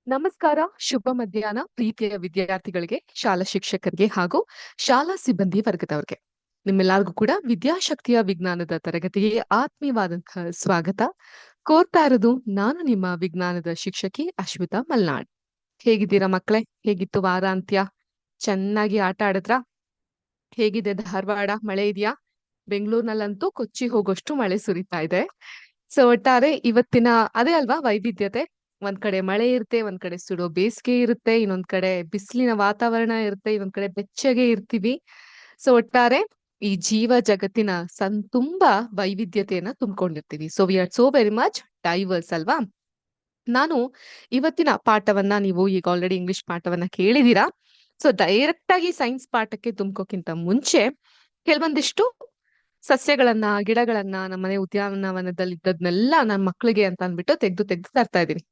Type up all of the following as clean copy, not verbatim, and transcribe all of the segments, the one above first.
ನಮಸ್ಕಾರ, ಶುಭ ಮಧ್ಯಾಹ್ನ ಪ್ರೀತಿಯ ವಿದ್ಯಾರ್ಥಿಗಳಿಗೆ, ಶಾಲಾ ಶಿಕ್ಷಕರಿಗೆ ಹಾಗೂ ಶಾಲಾ ಸಿಬ್ಬಂದಿ ವರ್ಗದವರಿಗೆ. ನಿಮ್ಮೆಲ್ಲರಿಗೂ ಕೂಡ ವಿದ್ಯಾಶಕ್ತಿಯ ವಿಜ್ಞಾನದ ತರಗತಿಗೆ ಆತ್ಮೀಯವಾದಂತಹ ಸ್ವಾಗತ. ಕೋರ್ತಾ ಇರೋದು ನಾನು ನಿಮ್ಮ ವಿಜ್ಞಾನದ ಶಿಕ್ಷಕಿ ಅಶ್ವಿತಾ ಮಲ್ನಾಡ್. ಹೇಗಿದ್ದೀರಾ ಮಕ್ಕಳೇ? ಹೇಗಿತ್ತು ವಾರಾಂತ್ಯ? ಚೆನ್ನಾಗಿ ಆಟ ಆಡಿದ್ರಾ? ಹೇಗಿದೆ ಧಾರವಾಡ? ಮಳೆ ಇದೆಯಾ? ಬೆಂಗಳೂರಿನಲ್ಲಂತೂ ಕೊಚ್ಚಿ ಹೋಗೋಷ್ಟು ಮಳೆ ಸುರಿತಾ ಇದೆ. ಸೊ ಒಟ್ಟಾರೆ ಇವತ್ತಿನ ಅದೇ ಅಲ್ವಾ ವೈವಿಧ್ಯತೆ. ಒಂದ್ ಕಡೆ ಮಳೆ ಇರುತ್ತೆ, ಒಂದ್ ಕಡೆ ಸುಡೋ ಬೇಸಿಗೆ ಇರುತ್ತೆ, ಇನ್ನೊಂದ್ ಕಡೆ ಬಿಸಿಲಿನ ವಾತಾವರಣ ಇರುತ್ತೆ, ಇನ್ನೊಂದ್ ಕಡೆ ಬೆಚ್ಚಗೆ ಇರ್ತೀವಿ. ಸೊ ಒಟ್ಟಾರೆ ಈ ಜೀವ ಜಗತ್ತಿನ ತುಂಬಾ ವೈವಿಧ್ಯತೆಯನ್ನ ತುಂಬಿಕೊಂಡಿರ್ತೀವಿ. So we are so very much diverse ಅಲ್ವಾ? ನಾನು ಇವತ್ತಿನ ಪಾಠವನ್ನ ನೀವು ಈಗ ಆಲ್ರೆಡಿ ಇಂಗ್ಲಿಷ್ ಪಾಠವನ್ನ ಕೇಳಿದೀರಾ. ಸೊ ಡೈರೆಕ್ಟ್ ಆಗಿ ಸೈನ್ಸ್ ಪಾಠಕ್ಕೆ ತುಂಬ್ಕೋಕ್ಕಿಂತ ಮುಂಚೆ ಕೆಲವೊಂದಿಷ್ಟು ಸಸ್ಯಗಳನ್ನ, ಗಿಡಗಳನ್ನ ನಮ್ಮನೆ ಉದ್ಯಾನವನದಲ್ಲಿ ಇದ್ದದ್ನೆಲ್ಲ ನನ್ನ ಮಕ್ಕಳಿಗೆ ಅಂತ ಅಂದ್ಬಿಟ್ಟು ತೆಗ್ದು ತರ್ತಾ ಇದೀನಿ.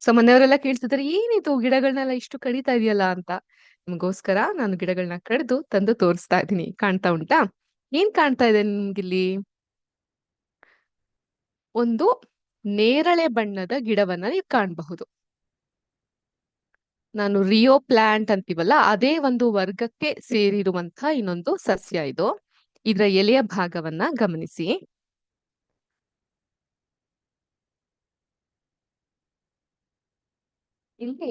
ಸೊ ಮನೆಯವರೆಲ್ಲ ಕೇಳ್ತಿದ್ದಾರೆ, ಏನಿದು ಗಿಡಗಳನ್ನೆಲ್ಲ ಇಷ್ಟು ಕಡಿತಾ ಇದೆಯಲ್ಲ ಅಂತ. ನಿಮಗೋಸ್ಕರ ನಾನು ಗಿಡಗಳನ್ನ ಕಡಿದು ತಂದು ತೋರಿಸ್ತಾ ಇದ್ದೀನಿ. ಕಾಣ್ತಾ ಉಂಟಾ? ಏನ್ ಕಾಣ್ತಾ ಇದೆ ನಿಮ್ಗಿಲ್ಲಿ? ಒಂದು ನೇರಳೆ ಬಣ್ಣದ ಗಿಡವನ್ನ ನೀವು ಕಾಣಬಹುದು. ನಾನು ರಿಯೋ ಪ್ಲಾಂಟ್ ಅಂತೀವಲ್ಲ, ಅದೇ ಒಂದು ವರ್ಗಕ್ಕೆ ಸೇರಿರುವಂತಹ ಇನ್ನೊಂದು ಸಸ್ಯ ಇದು. ಇದರ ಎಲೆಯ ಭಾಗವನ್ನ ಗಮನಿಸಿ. ಇಲ್ಲಿ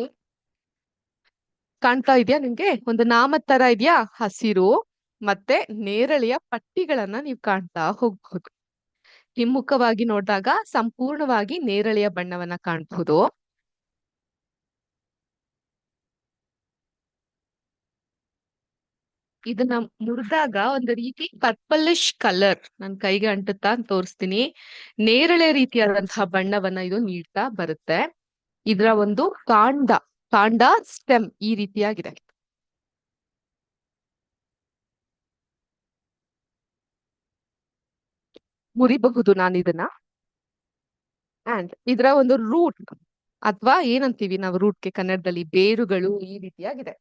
ಕಾಣ್ತಾ ಇದೆಯಾ ನಿಮ್ಗೆ? ಒಂದು ನಾಮ ತರ ಇದೆಯಾ? ಹಸಿರು ಮತ್ತೆ ನೇರಳೆಯ ಪಟ್ಟಿಗಳನ್ನ ನೀವು ಕಾಣ್ತಾ ಹೋಗ್ಬಹುದು. ಹಿಮ್ಮುಖವಾಗಿ ನೋಡಿದಾಗ ಸಂಪೂರ್ಣವಾಗಿ ನೇರಳೆಯ ಬಣ್ಣವನ್ನ ಕಾಣಬಹುದು. ಇದನ್ನ ಮುರಿದಾಗ ಒಂದು ರೀತಿ ಪರ್ಪಲಿಶ್ ಕಲರ್ ನನ್ ಕೈಗೆ ಅಂಟುತ್ತಾ ಅಂತ ತೋರಿಸ್ತೀನಿ. ನೇರಳೆ ರೀತಿಯಾದಂತಹ ಬಣ್ಣವನ್ನ ಇದು ನೀಡ್ತಾ ಬರುತ್ತೆ. ಇದರ ಒಂದು ಕಾಂಡ ಸ್ಟೆಮ್ ಈ ರೀತಿಯಾಗಿದೆ. ಮುರಿಬಹುದು ನಾನು ಇದನ್ನ. ಅಂಡ್ ಇದರ ಒಂದು ರೂಟ್ ಅಥವಾ ಏನಂತೀವಿ ನಾವು ರೂಟ್ಗೆ ಕನ್ನಡದಲ್ಲಿ, ಬೇರುಗಳು ಈ ರೀತಿಯಾಗಿದೆ.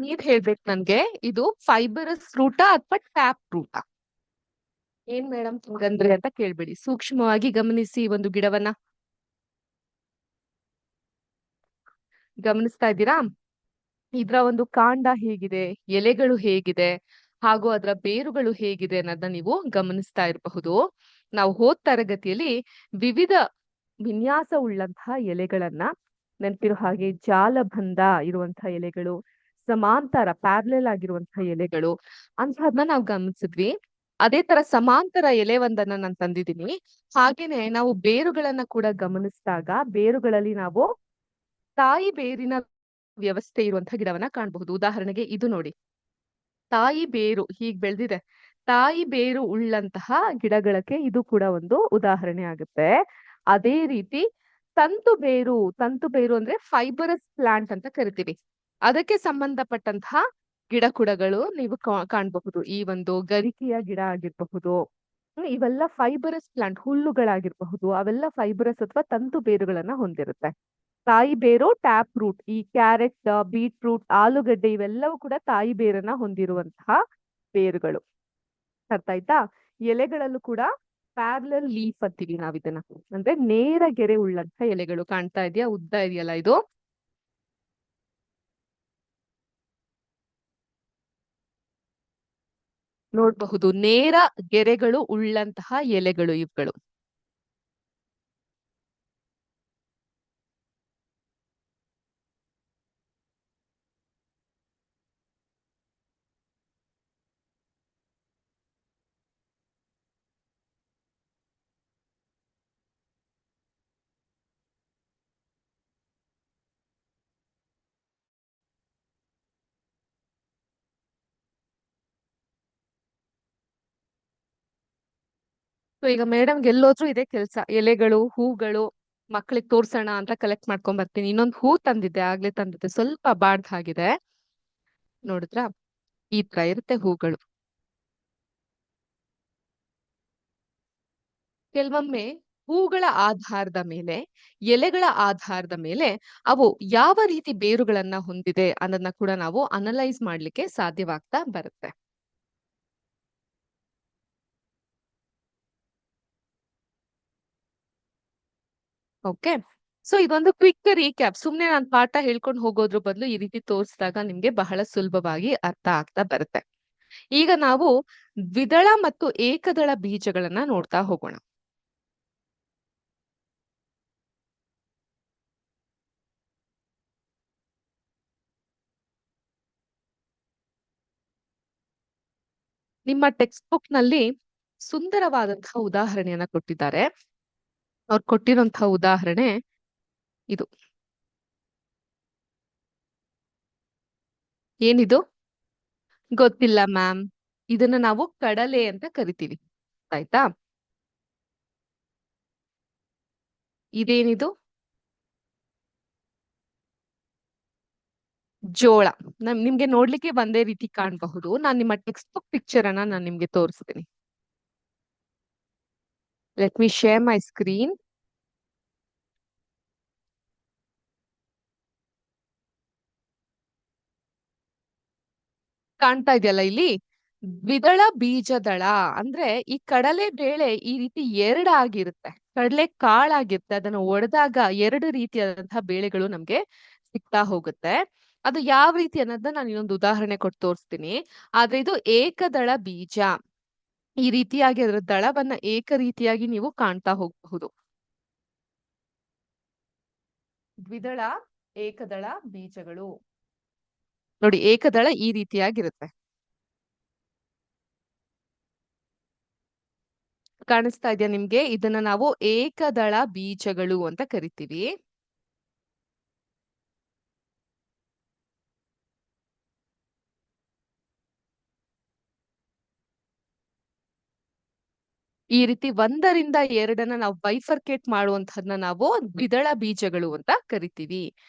ನೀವ್ ಹೇಳ್ಬೇಕು ನನ್ಗೆ, ಇದು ಫೈಬರಸ್ ರೂಟಾ ಅಥವಾ ಟ್ಯಾಪ್ ರೂಟಾ? ಏನ್ ಮೇಡಮ್ ಹಂಗಂದ್ರೆ ಅಂತ ಕೇಳ್ಬೇಡಿ, ಸೂಕ್ಷ್ಮವಾಗಿ ಗಮನಿಸಿ ಒಂದು ಗಿಡವನ್ನ. ಗಮನಿಸ್ತಾ ಇದ್ದೀರಾ? ಇದ್ರ ಒಂದು ಕಾಂಡ ಹೇಗಿದೆ, ಎಲೆಗಳು ಹೇಗಿದೆ, ಹಾಗೂ ಅದರ ಬೇರುಗಳು ಹೇಗಿದೆ ಅನ್ನೋದನ್ನ ನೀವು ಗಮನಿಸ್ತಾ ಇರಬಹುದು. ನಾವು ಹೋದ ತರಗತಿಯಲ್ಲಿ ವಿವಿಧ ವಿನ್ಯಾಸ ಉಳ್ಳಂತಹ ಎಲೆಗಳನ್ನ, ನೆನಪಿರೋ ಹಾಗೆ ಜಾಲಬಂಧ ಇರುವಂತಹ ಎಲೆಗಳು, ಸಮಾಂತರ ಪ್ಯಾರಲಲ್ ಆಗಿರುವಂತಹ ಎಲೆಗಳು ಅಂತಹದ್ನ ನಾವು ಗಮನಿಸಿದ್ವಿ. ಅದೇ ತರ ಸಮಾಂತರ ಎಲೆ ಒಂದನ್ನ ನಾನು ತಂದಿದ್ದೀನಿ. ಹಾಗೇನೆ ನಾವು ಬೇರುಗಳನ್ನ ಕೂಡ ಗಮನಿಸಿದಾಗ ಬೇರುಗಳಲ್ಲಿ ನಾವು ತಾಯಿ ಬೇರಿನ ವ್ಯವಸ್ಥೆ ಇರುವಂತಹ ಗಿಡವನ್ನ ಕಾಣಬಹುದು. ಉದಾಹರಣೆಗೆ ಇದು ನೋಡಿ, ತಾಯಿ ಬೇರು ಹೀಗ್ ಬೆಳೆದಿದೆ. ತಾಯಿ ಬೇರು ಉಳ್ಳಂತಹ ಗಿಡಗಳಕ್ಕೆ ಇದು ಕೂಡ ಒಂದು ಉದಾಹರಣೆ ಆಗುತ್ತೆ. ಅದೇ ರೀತಿ ತಂತು ಬೇರು ಅಂದ್ರೆ ಫೈಬರಸ್ ಪ್ಲಾಂಟ್ ಅಂತ ಕರಿತೀವಿ. ಅದಕ್ಕೆ ಸಂಬಂಧಪಟ್ಟಂತಹ ಗಿಡ ಕುಡಗಳು ನೀವು ಕಾಣಬಹುದು. ಈ ಒಂದು ಗರಿಕೆಯ ಗಿಡ ಆಗಿರಬಹುದು, ಇವೆಲ್ಲ ಫೈಬರಸ್ ಪ್ಲಾಂಟ್, ಹುಲ್ಲುಗಳಾಗಿರಬಹುದು, ಅವೆಲ್ಲ ಫೈಬರಸ್ ಅಥವಾ ತಂತು ಬೇರುಗಳನ್ನ ಹೊಂದಿರುತ್ತೆ. ತಾಯಿ ಬೇರು, ಟ್ಯಾಪ್ ರೂಟ್, ಈ ಕ್ಯಾರೆಟ್, ಬೀಟ್ರೂಟ್, ಆಲೂಗಡ್ಡೆ ಇವೆಲ್ಲವೂ ಕೂಡ ತಾಯಿ ಬೇರನ್ನ ಹೊಂದಿರುವಂತಹ ಬೇರುಗಳು. ಅರ್ಥ ಆಯ್ತಾ? ಎಲೆಗಳಲ್ಲೂ ಕೂಡ ಪ್ಯಾರಲಲ್ ಲೀಫ್ ಅಂತೀವಿ ನಾವ್ ಇದನ್ನ, ಅಂದ್ರೆ ನೇರ ಗೆರೆ ಉಳ್ಳಂತ ಎಲೆಗಳು. ಕಾಣ್ತಾ ಇದೆಯಾ? ಉದ್ದ ಇದೆಯಲ್ಲ ಇದು. ನೋಡ್ಬಹುದು, ನೇರ ಗೆರೆಗಳು ಉಳ್ಳಂತಹ ಎಲೆಗಳು ಇವುಗಳು. ಸೊ ಈಗ ಮೇಡಮ್ಗೆ ಎಲ್ಲೋದ್ರು ಇದೇ ಕೆಲ್ಸ, ಎಲೆಗಳು, ಹೂಗಳು ಮಕ್ಳಿಗೆ ತೋರ್ಸೋಣ ಅಂತ ಕಲೆಕ್ಟ್ ಮಾಡ್ಕೊಂಡ್ ಬರ್ತೀನಿ. ಇನ್ನೊಂದು ಹೂ ತಂದಿದ್ದೆ, ಆಗ್ಲೇ ತಂದಿದ್ದೆ, ಸ್ವಲ್ಪ ಬಾಡ್ದ ಆಗಿದೆ. ನೋಡಿದ್ರಾ? ಈ ತರ ಇರುತ್ತೆ ಹೂಗಳು. ಕೆಲವೊಮ್ಮೆ ಹೂಗಳ ಆಧಾರದ ಮೇಲೆ, ಎಲೆಗಳ ಆಧಾರದ ಮೇಲೆ ಅವು ಯಾವ ರೀತಿ ಬೇರುಗಳನ್ನ ಹೊಂದಿದೆ ಅನ್ನೋದನ್ನ ಕೂಡ ನಾವು ಅನಲೈಸ್ ಮಾಡ್ಲಿಕ್ಕೆ ಸಾಧ್ಯವಾಗ್ತಾ ಬರುತ್ತೆ. ಓಕೆ. ಸೊ ಇದೊಂದು ಕ್ವಿಕ್ ರೀಕ್ಯಾಪ್. ಸುಮ್ನೆ ನಾನು ಪಾಠ ಹೇಳ್ಕೊಂಡು ಹೋಗೋದ್ರ ಬದಲು ಈ ರೀತಿ ತೋರಿಸಿದಾಗ ನಿಮ್ಗೆ ಬಹಳ ಸುಲಭವಾಗಿ ಅರ್ಥ ಆಗ್ತಾ ಬರುತ್ತೆ. ಈಗ ನಾವು ದ್ವಿದಳ ಮತ್ತು ಏಕದಳ ಬೀಜಗಳನ್ನ ನೋಡ್ತಾ ಹೋಗೋಣ. ನಿಮ್ಮ ಟೆಕ್ಸ್ಟ್ ಬುಕ್ ನಲ್ಲಿ ಸುಂದರವಾದಂತಹ ಉದಾಹರಣೆಯನ್ನ ಕೊಟ್ಟಿದ್ದಾರೆ. ಅವ್ರು ಕೊಟ್ಟಿರುವಂತಹ ಉದಾಹರಣೆ ಇದು. ಏನಿದು? ಗೊತ್ತಿಲ್ಲ ಮ್ಯಾಮ್. ಇದನ್ನ ನಾವು ಕಡಲೆ ಅಂತ ಕರಿತೀವಿ. ಆಯ್ತಾ? ಇದೇನಿದು? ಜೋಳ. ನಿಮ್ಗೆ ನೋಡ್ಲಿಕ್ಕೆ ಒಂದೇ ರೀತಿ ಕಾಣಬಹುದು. ನಾನ್ ನಿಮ್ಮ ಟೆಕ್ಸ್ಟ್ ಬುಕ್ ಪಿಕ್ಚರ್ ಅನ್ನ ನಾನು ನಿಮ್ಗೆ ತೋರಿಸ್ತೀನಿ. Let me share my screen. ಕಾಣ್ತಾ ಇದೆಯಲ್ಲ ಇಲ್ಲಿ? ದ್ವಿದಳ ಬೀಜದಳ ಅಂದ್ರೆ ಈ ಕಡಲೆ ಬೇಳೆ ಈ ರೀತಿ ಎರಡಾಗಿರುತ್ತೆ. ಕಡಲೆ ಕಾಳಾಗಿರುತ್ತೆ. ಅದನ್ನ ಒಡೆದಾಗ ಎರಡು ರೀತಿಯಾದಂತಹ ಬೇಳೆಗಳು ನಮ್ಗೆ ಸಿಗ್ತಾ ಹೋಗುತ್ತೆ. ಅದು ಯಾವ ರೀತಿ ಅನ್ನೋದನ್ನ ನಾನು ಇನ್ನೊಂದು ಉದಾಹರಣೆ ಕೊಟ್ಟು ತೋರಿಸ್ತೀನಿ. ಆದ್ರೆ ಇದು ಏಕದಳ ಬೀಜ. ಈ ರೀತಿಯಾಗಿ ಅದರ ದಳವನ್ನ ಏಕ ರೀತಿಯಾಗಿ ನೀವು ಕಾಣ್ತಾ ಹೋಗಬಹುದು. ದ್ವಿದಳ, ಏಕದಳ ಬೀಜಗಳು. ನೋಡಿ, ಏಕದಳ ಈ ರೀತಿಯಾಗಿರುತ್ತೆ. ಕಾಣಿಸ್ತಾ ಇದೆಯಾ ನಿಮ್ಗೆ? ಇದನ್ನ ನಾವು ಏಕದಳ ಬೀಜಗಳು ಅಂತ ಕರಿತೀವಿ. ಈ ರೀತಿ ಒಂದರಿಂದ ಎರಡನ್ನ ನಾವು ಬೈಫರ್ಕೇಟ್ ಮಾಡುವಂತಹದ್ನ ನಾವು ದ್ವಿದಳ ಬೀಜಗಳು ಅಂತ ಕರಿತೀವಿ.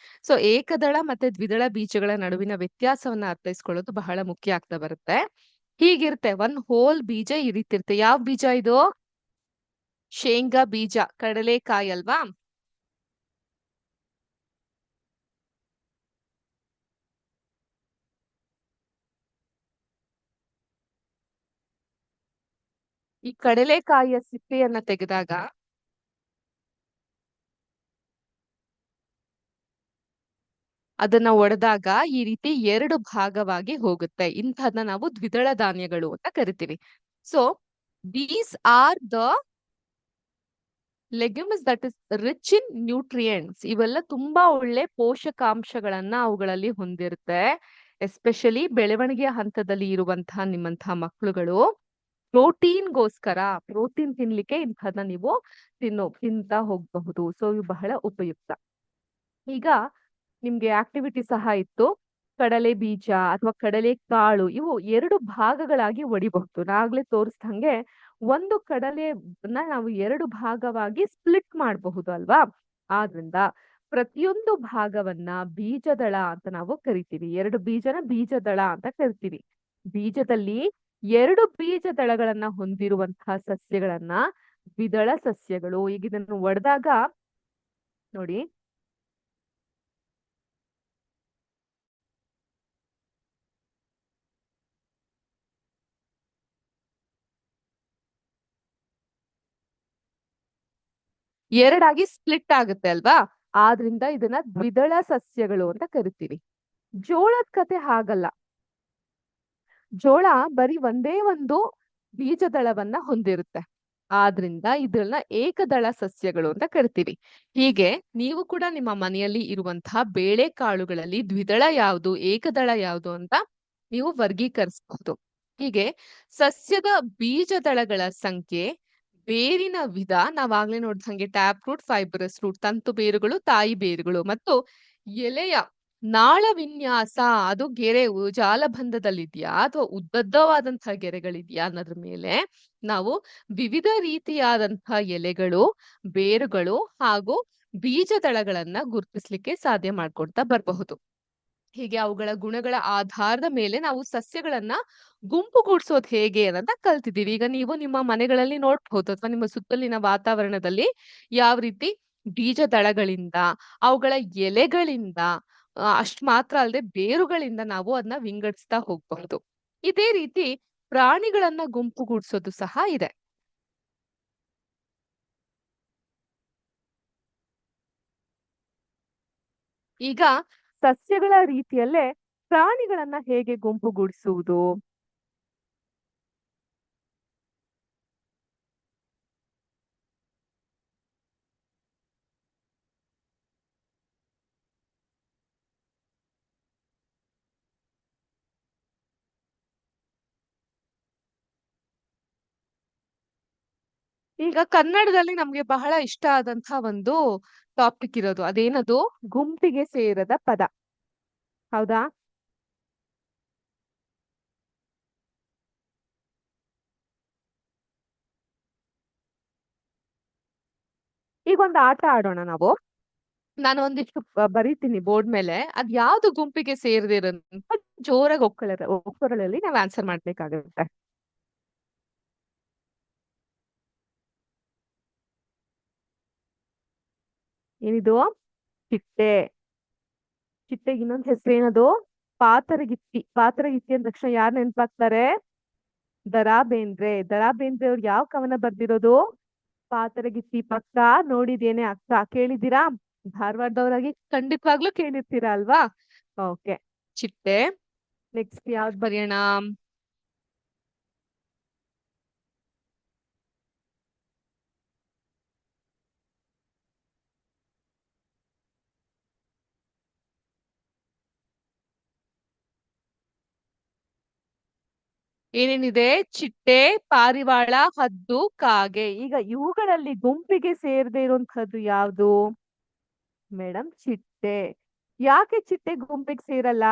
ಸೊ ಏಕದಳ ಮತ್ತೆ ದ್ವಿದಳ ಬೀಜಗಳ ನಡುವಿನ ವ್ಯತ್ಯಾಸವನ್ನ ಅರ್ಥೈಸ್ಕೊಳ್ಳೋದು ಬಹಳ ಮುಖ್ಯ ಆಗ್ತಾ ಬರುತ್ತೆ. ಹೀಗಿರುತ್ತೆ, ಒಂದ್ ಹೋಲ್ ಬೀಜ ಈ ರೀತಿ ಇರುತ್ತೆ. ಯಾವ ಬೀಜ ಇದು? ಶೇಂಗಾ ಬೀಜ, ಕಡಲೆಕಾಯಿ ಅಲ್ವಾ? ಈ ಕಡಲೆಕಾಯಿಯ ಸಿಪ್ಪೆಯನ್ನ ತೆಗೆದಾಗ ಅದನ್ನ ಒಡೆದಾಗ ಈ ರೀತಿ ಎರಡು ಭಾಗವಾಗಿ ಹೋಗುತ್ತೆ. ಇಂಥದನ್ನ ನಾವು ದ್ವಿದಳ ಧಾನ್ಯಗಳು ಅಂತ ಕರಿತೀವಿ. So these are the legumes that is rich in nutrients. ಇವೆಲ್ಲ ತುಂಬಾ ಒಳ್ಳೆ ಪೋಷಕಾಂಶಗಳನ್ನ ಅವುಗಳಲ್ಲಿ ಹೊಂದಿರುತ್ತೆ. ಎಸ್ಪೆಷಲಿ ಬೆಳವಣಿಗೆಯ ಹಂತದಲ್ಲಿ ಇರುವಂತಹ ನಿಮ್ಮಂತಹ ಮಕ್ಕಳುಗಳು ಪ್ರೋಟೀನ್ಗೋಸ್ಕರ, ಪ್ರೋಟೀನ್ ತಿನ್ಲಿಕ್ಕೆ ಇಂಥದನ್ನ ನೀವು ತಿಂತಾ ಹೋಗಬಹುದು. ಸೊ ಇವು ಬಹಳ ಉಪಯುಕ್ತ. ಈಗ ನಿಮ್ಗೆ ಆಕ್ಟಿವಿಟಿ ಸಹ ಇತ್ತು. ಕಡಲೆ ಬೀಜ ಅಥವಾ ಕಡಲೆ ಕಾಳು ಇವು ಎರಡು ಭಾಗಗಳಾಗಿ ಒಡಿಬಹುದು. ನಾಗ್ಲೇ ತೋರಿಸ್ದಂಗೆ ಒಂದು ಕಡಲೆನ ನಾವು ಎರಡು ಭಾಗವಾಗಿ ಸ್ಪ್ಲಿಟ್ ಮಾಡಬಹುದು ಅಲ್ವಾ? ಆದ್ರಿಂದ ಪ್ರತಿಯೊಂದು ಭಾಗವನ್ನ ಬೀಜದಳ ಅಂತ ನಾವು ಕರಿತೀವಿ. ಎರಡು ಬೀಜನ ಬೀಜದಳ ಅಂತ ಕರಿತೀವಿ. ಬೀಜದಲ್ಲಿ ಎರಡು ಬೀಜದಳಗಳನ್ನ ಹೊಂದಿರುವಂತಹ ಸಸ್ಯಗಳನ್ನ ದ್ವಿದಳ ಸಸ್ಯಗಳು. ಈಗ ಇದನ್ನು ಒಡೆದಾಗ ನೋಡಿ, ಎರಡಾಗಿ ಸ್ಪ್ಲಿಟ್ ಆಗುತ್ತೆ ಅಲ್ವಾ? ಆದ್ರಿಂದ ಇದನ್ನ ದ್ವಿದಳ ಸಸ್ಯಗಳು ಅಂತ ಕರಿತೀವಿ. ಜೋಳದ ಕತೆ ಹಾಗಲ್ಲ. ಜೋಳ ಬರೀ ಒಂದೇ ಒಂದು ಬೀಜದಳವನ್ನ ಹೊಂದಿರುತ್ತೆ. ಆದ್ರಿಂದ ಇದನ್ನ ಏಕದಳ ಸಸ್ಯಗಳು ಅಂತ ಕರಿತೀವಿ. ಹೀಗೆ ನೀವು ಕೂಡ ನಿಮ್ಮ ಮನೆಯಲ್ಲಿ ಇರುವಂತಹ ಬೇಳೆ ಕಾಳುಗಳಲ್ಲಿ ದ್ವಿದಳ ಯಾವುದು, ಏಕದಳ ಯಾವುದು ಅಂತ ನೀವು ವರ್ಗೀಕರಿಸಬಹುದು. ಹೀಗೆ ಸಸ್ಯದ ಬೀಜದಳಗಳ ಸಂಖ್ಯೆ, ಬೇರಿನ ವಿಧ, ನಾವಾಗ್ಲೇ ನೋಡ್ದಂಗೆ ಟ್ಯಾಪ್ ರೂಟ್, ಫೈಬರಸ್ ರೂಟ್, ತಂತು ಬೇರುಗಳು, ತಾಯಿ ಬೇರುಗಳು, ಮತ್ತು ಎಲೆಯ ನಾಳ ವಿನ್ಯಾಸ, ಅದು ಗೆರೆ ಜಾಲಬಂಧದಲ್ಲಿದ್ಯಾ ಅಥವಾ ಉದ್ದವಾದಂತಹ ಗೆರೆಗಳಿದ್ಯಾ ಅನ್ನೋದ್ರ ಮೇಲೆ ನಾವು ವಿವಿಧ ರೀತಿಯಾದಂತಹ ಎಲೆಗಳು, ಬೇರುಗಳು ಹಾಗೂ ಬೀಜದಳಗಳನ್ನ ಗುರುತಿಸ್ಲಿಕ್ಕೆ ಸಾಧ್ಯ ಮಾಡ್ಕೊಳ್ತಾ ಬರಬಹುದು. ಹೀಗೆ ಅವುಗಳ ಗುಣಗಳ ಆಧಾರದ ಮೇಲೆ ನಾವು ಸಸ್ಯಗಳನ್ನ ಗುಂಪುಗೂಡ್ಸೋದು ಹೇಗೆ ಅನ್ನೋದನ್ನ ಕಲ್ತಿದೀವಿ. ಈಗ ನೀವು ನಿಮ್ಮ ಮನೆಗಳಲ್ಲಿ ನೋಡ್ಬಹುದು ಅಥವಾ ನಿಮ್ಮ ಸುತ್ತಲಿನ ವಾತಾವರಣದಲ್ಲಿ ಯಾವ ರೀತಿ ಬೀಜದಳಗಳಿಂದ, ಅವುಗಳ ಎಲೆಗಳಿಂದ, ಅಷ್ಟ್ ಮಾತ್ರ ಅಲ್ಲದೆ ಬೇರುಗಳಿಂದ ನಾವು ಅದನ್ನ ವಿಂಗಡಿಸ್ತಾ ಹೋಗ್ಬಹುದು. ಇದೇ ರೀತಿ ಪ್ರಾಣಿಗಳನ್ನ ಗುಂಪುಗೂಡ್ಸೋದು ಸಹ ಇದೆ. ಈಗ ಸಸ್ಯಗಳ ರೀತಿಯಲ್ಲೇ ಪ್ರಾಣಿಗಳನ್ನ ಹೇಗೆ ಗುಂಪುಗೂಡಿಸುವುದು? ಈಗ ಕನ್ನಡದಲ್ಲಿ ನಮ್ಗೆ ಬಹಳ ಇಷ್ಟ ಆದಂತಹ ಒಂದು ಟಾಪಿಕ್ ಇರೋದು ಅದೇನದು? ಗುಂಪಿಗೆ ಸೇರದ ಪದ. ಹೌದಾ? ಈಗ ಒಂದು ಆಟ ಆಡೋಣ ನಾವು. ನಾನು ಒಂದಿಷ್ಟು ಬರೀತೀನಿ ಬೋರ್ಡ್ ಮೇಲೆ. ಅದ್ ಯಾವ್ದು ಗುಂಪಿಗೆ ಸೇರದಿರಂತ ಜೋರಾಗಿ ಒಕ್ಕರಲ್ಲಿ ನಾವ್ ಆನ್ಸರ್ ಮಾಡ್ಬೇಕಾಗುತ್ತೆ. ಏನಿದು? ಚಿಟ್ಟೆ. ಚಿಟ್ಟೆಗೆ ಇನ್ನೊಂದ್ ಹೆಸರೇನದು? ಪಾತರಗಿತ್ತಿ. ಪಾತರಗಿತ್ತಿ ಅಂದ ತಕ್ಷಣ ಯಾರ್ ನೆನ್ಪಾಗ್ತಾರೆ? ದರಾ ಬೇಂದ್ರೆ. ದರಾ ಬೇಂದ್ರೆ ಅವ್ರು ಯಾವ ಕವನ ಬರ್ದಿರೋದು? ಪಾತರಗಿತ್ತಿ. ಪಕ್ಕ ನೋಡಿದೇನೆ ಅಕ್ಕ ಕೇಳಿದ್ದೀರಾ? ಧಾರವಾಡದವರಾಗಿ ಖಂಡಿತವಾಗ್ಲೂ ಕೇಳಿರ್ತೀರಾ ಅಲ್ವಾ? ಓಕೆ. ಚಿಟ್ಟೆ. ನೆಕ್ಸ್ಟ್ ಯಾವ್ದು ಬರೆಯೋಣ? ಏನೇನಿದೆ? ಚಿಟ್ಟೆ, ಪಾರಿವಾಳ, ಹದ್ದು, ಕಾಗೆ. ಈಗ ಇವುಗಳಲ್ಲಿ ಗುಂಪಿಗೆ ಸೇರದೆ ಇರುವಂತಹದ್ದು ಯಾವುದು? ಮೇಡಮ್, ಚಿಟ್ಟೆ. ಯಾಕೆ ಚಿಟ್ಟೆ ಗುಂಪಿಗೆ ಸೇರಲ್ಲ?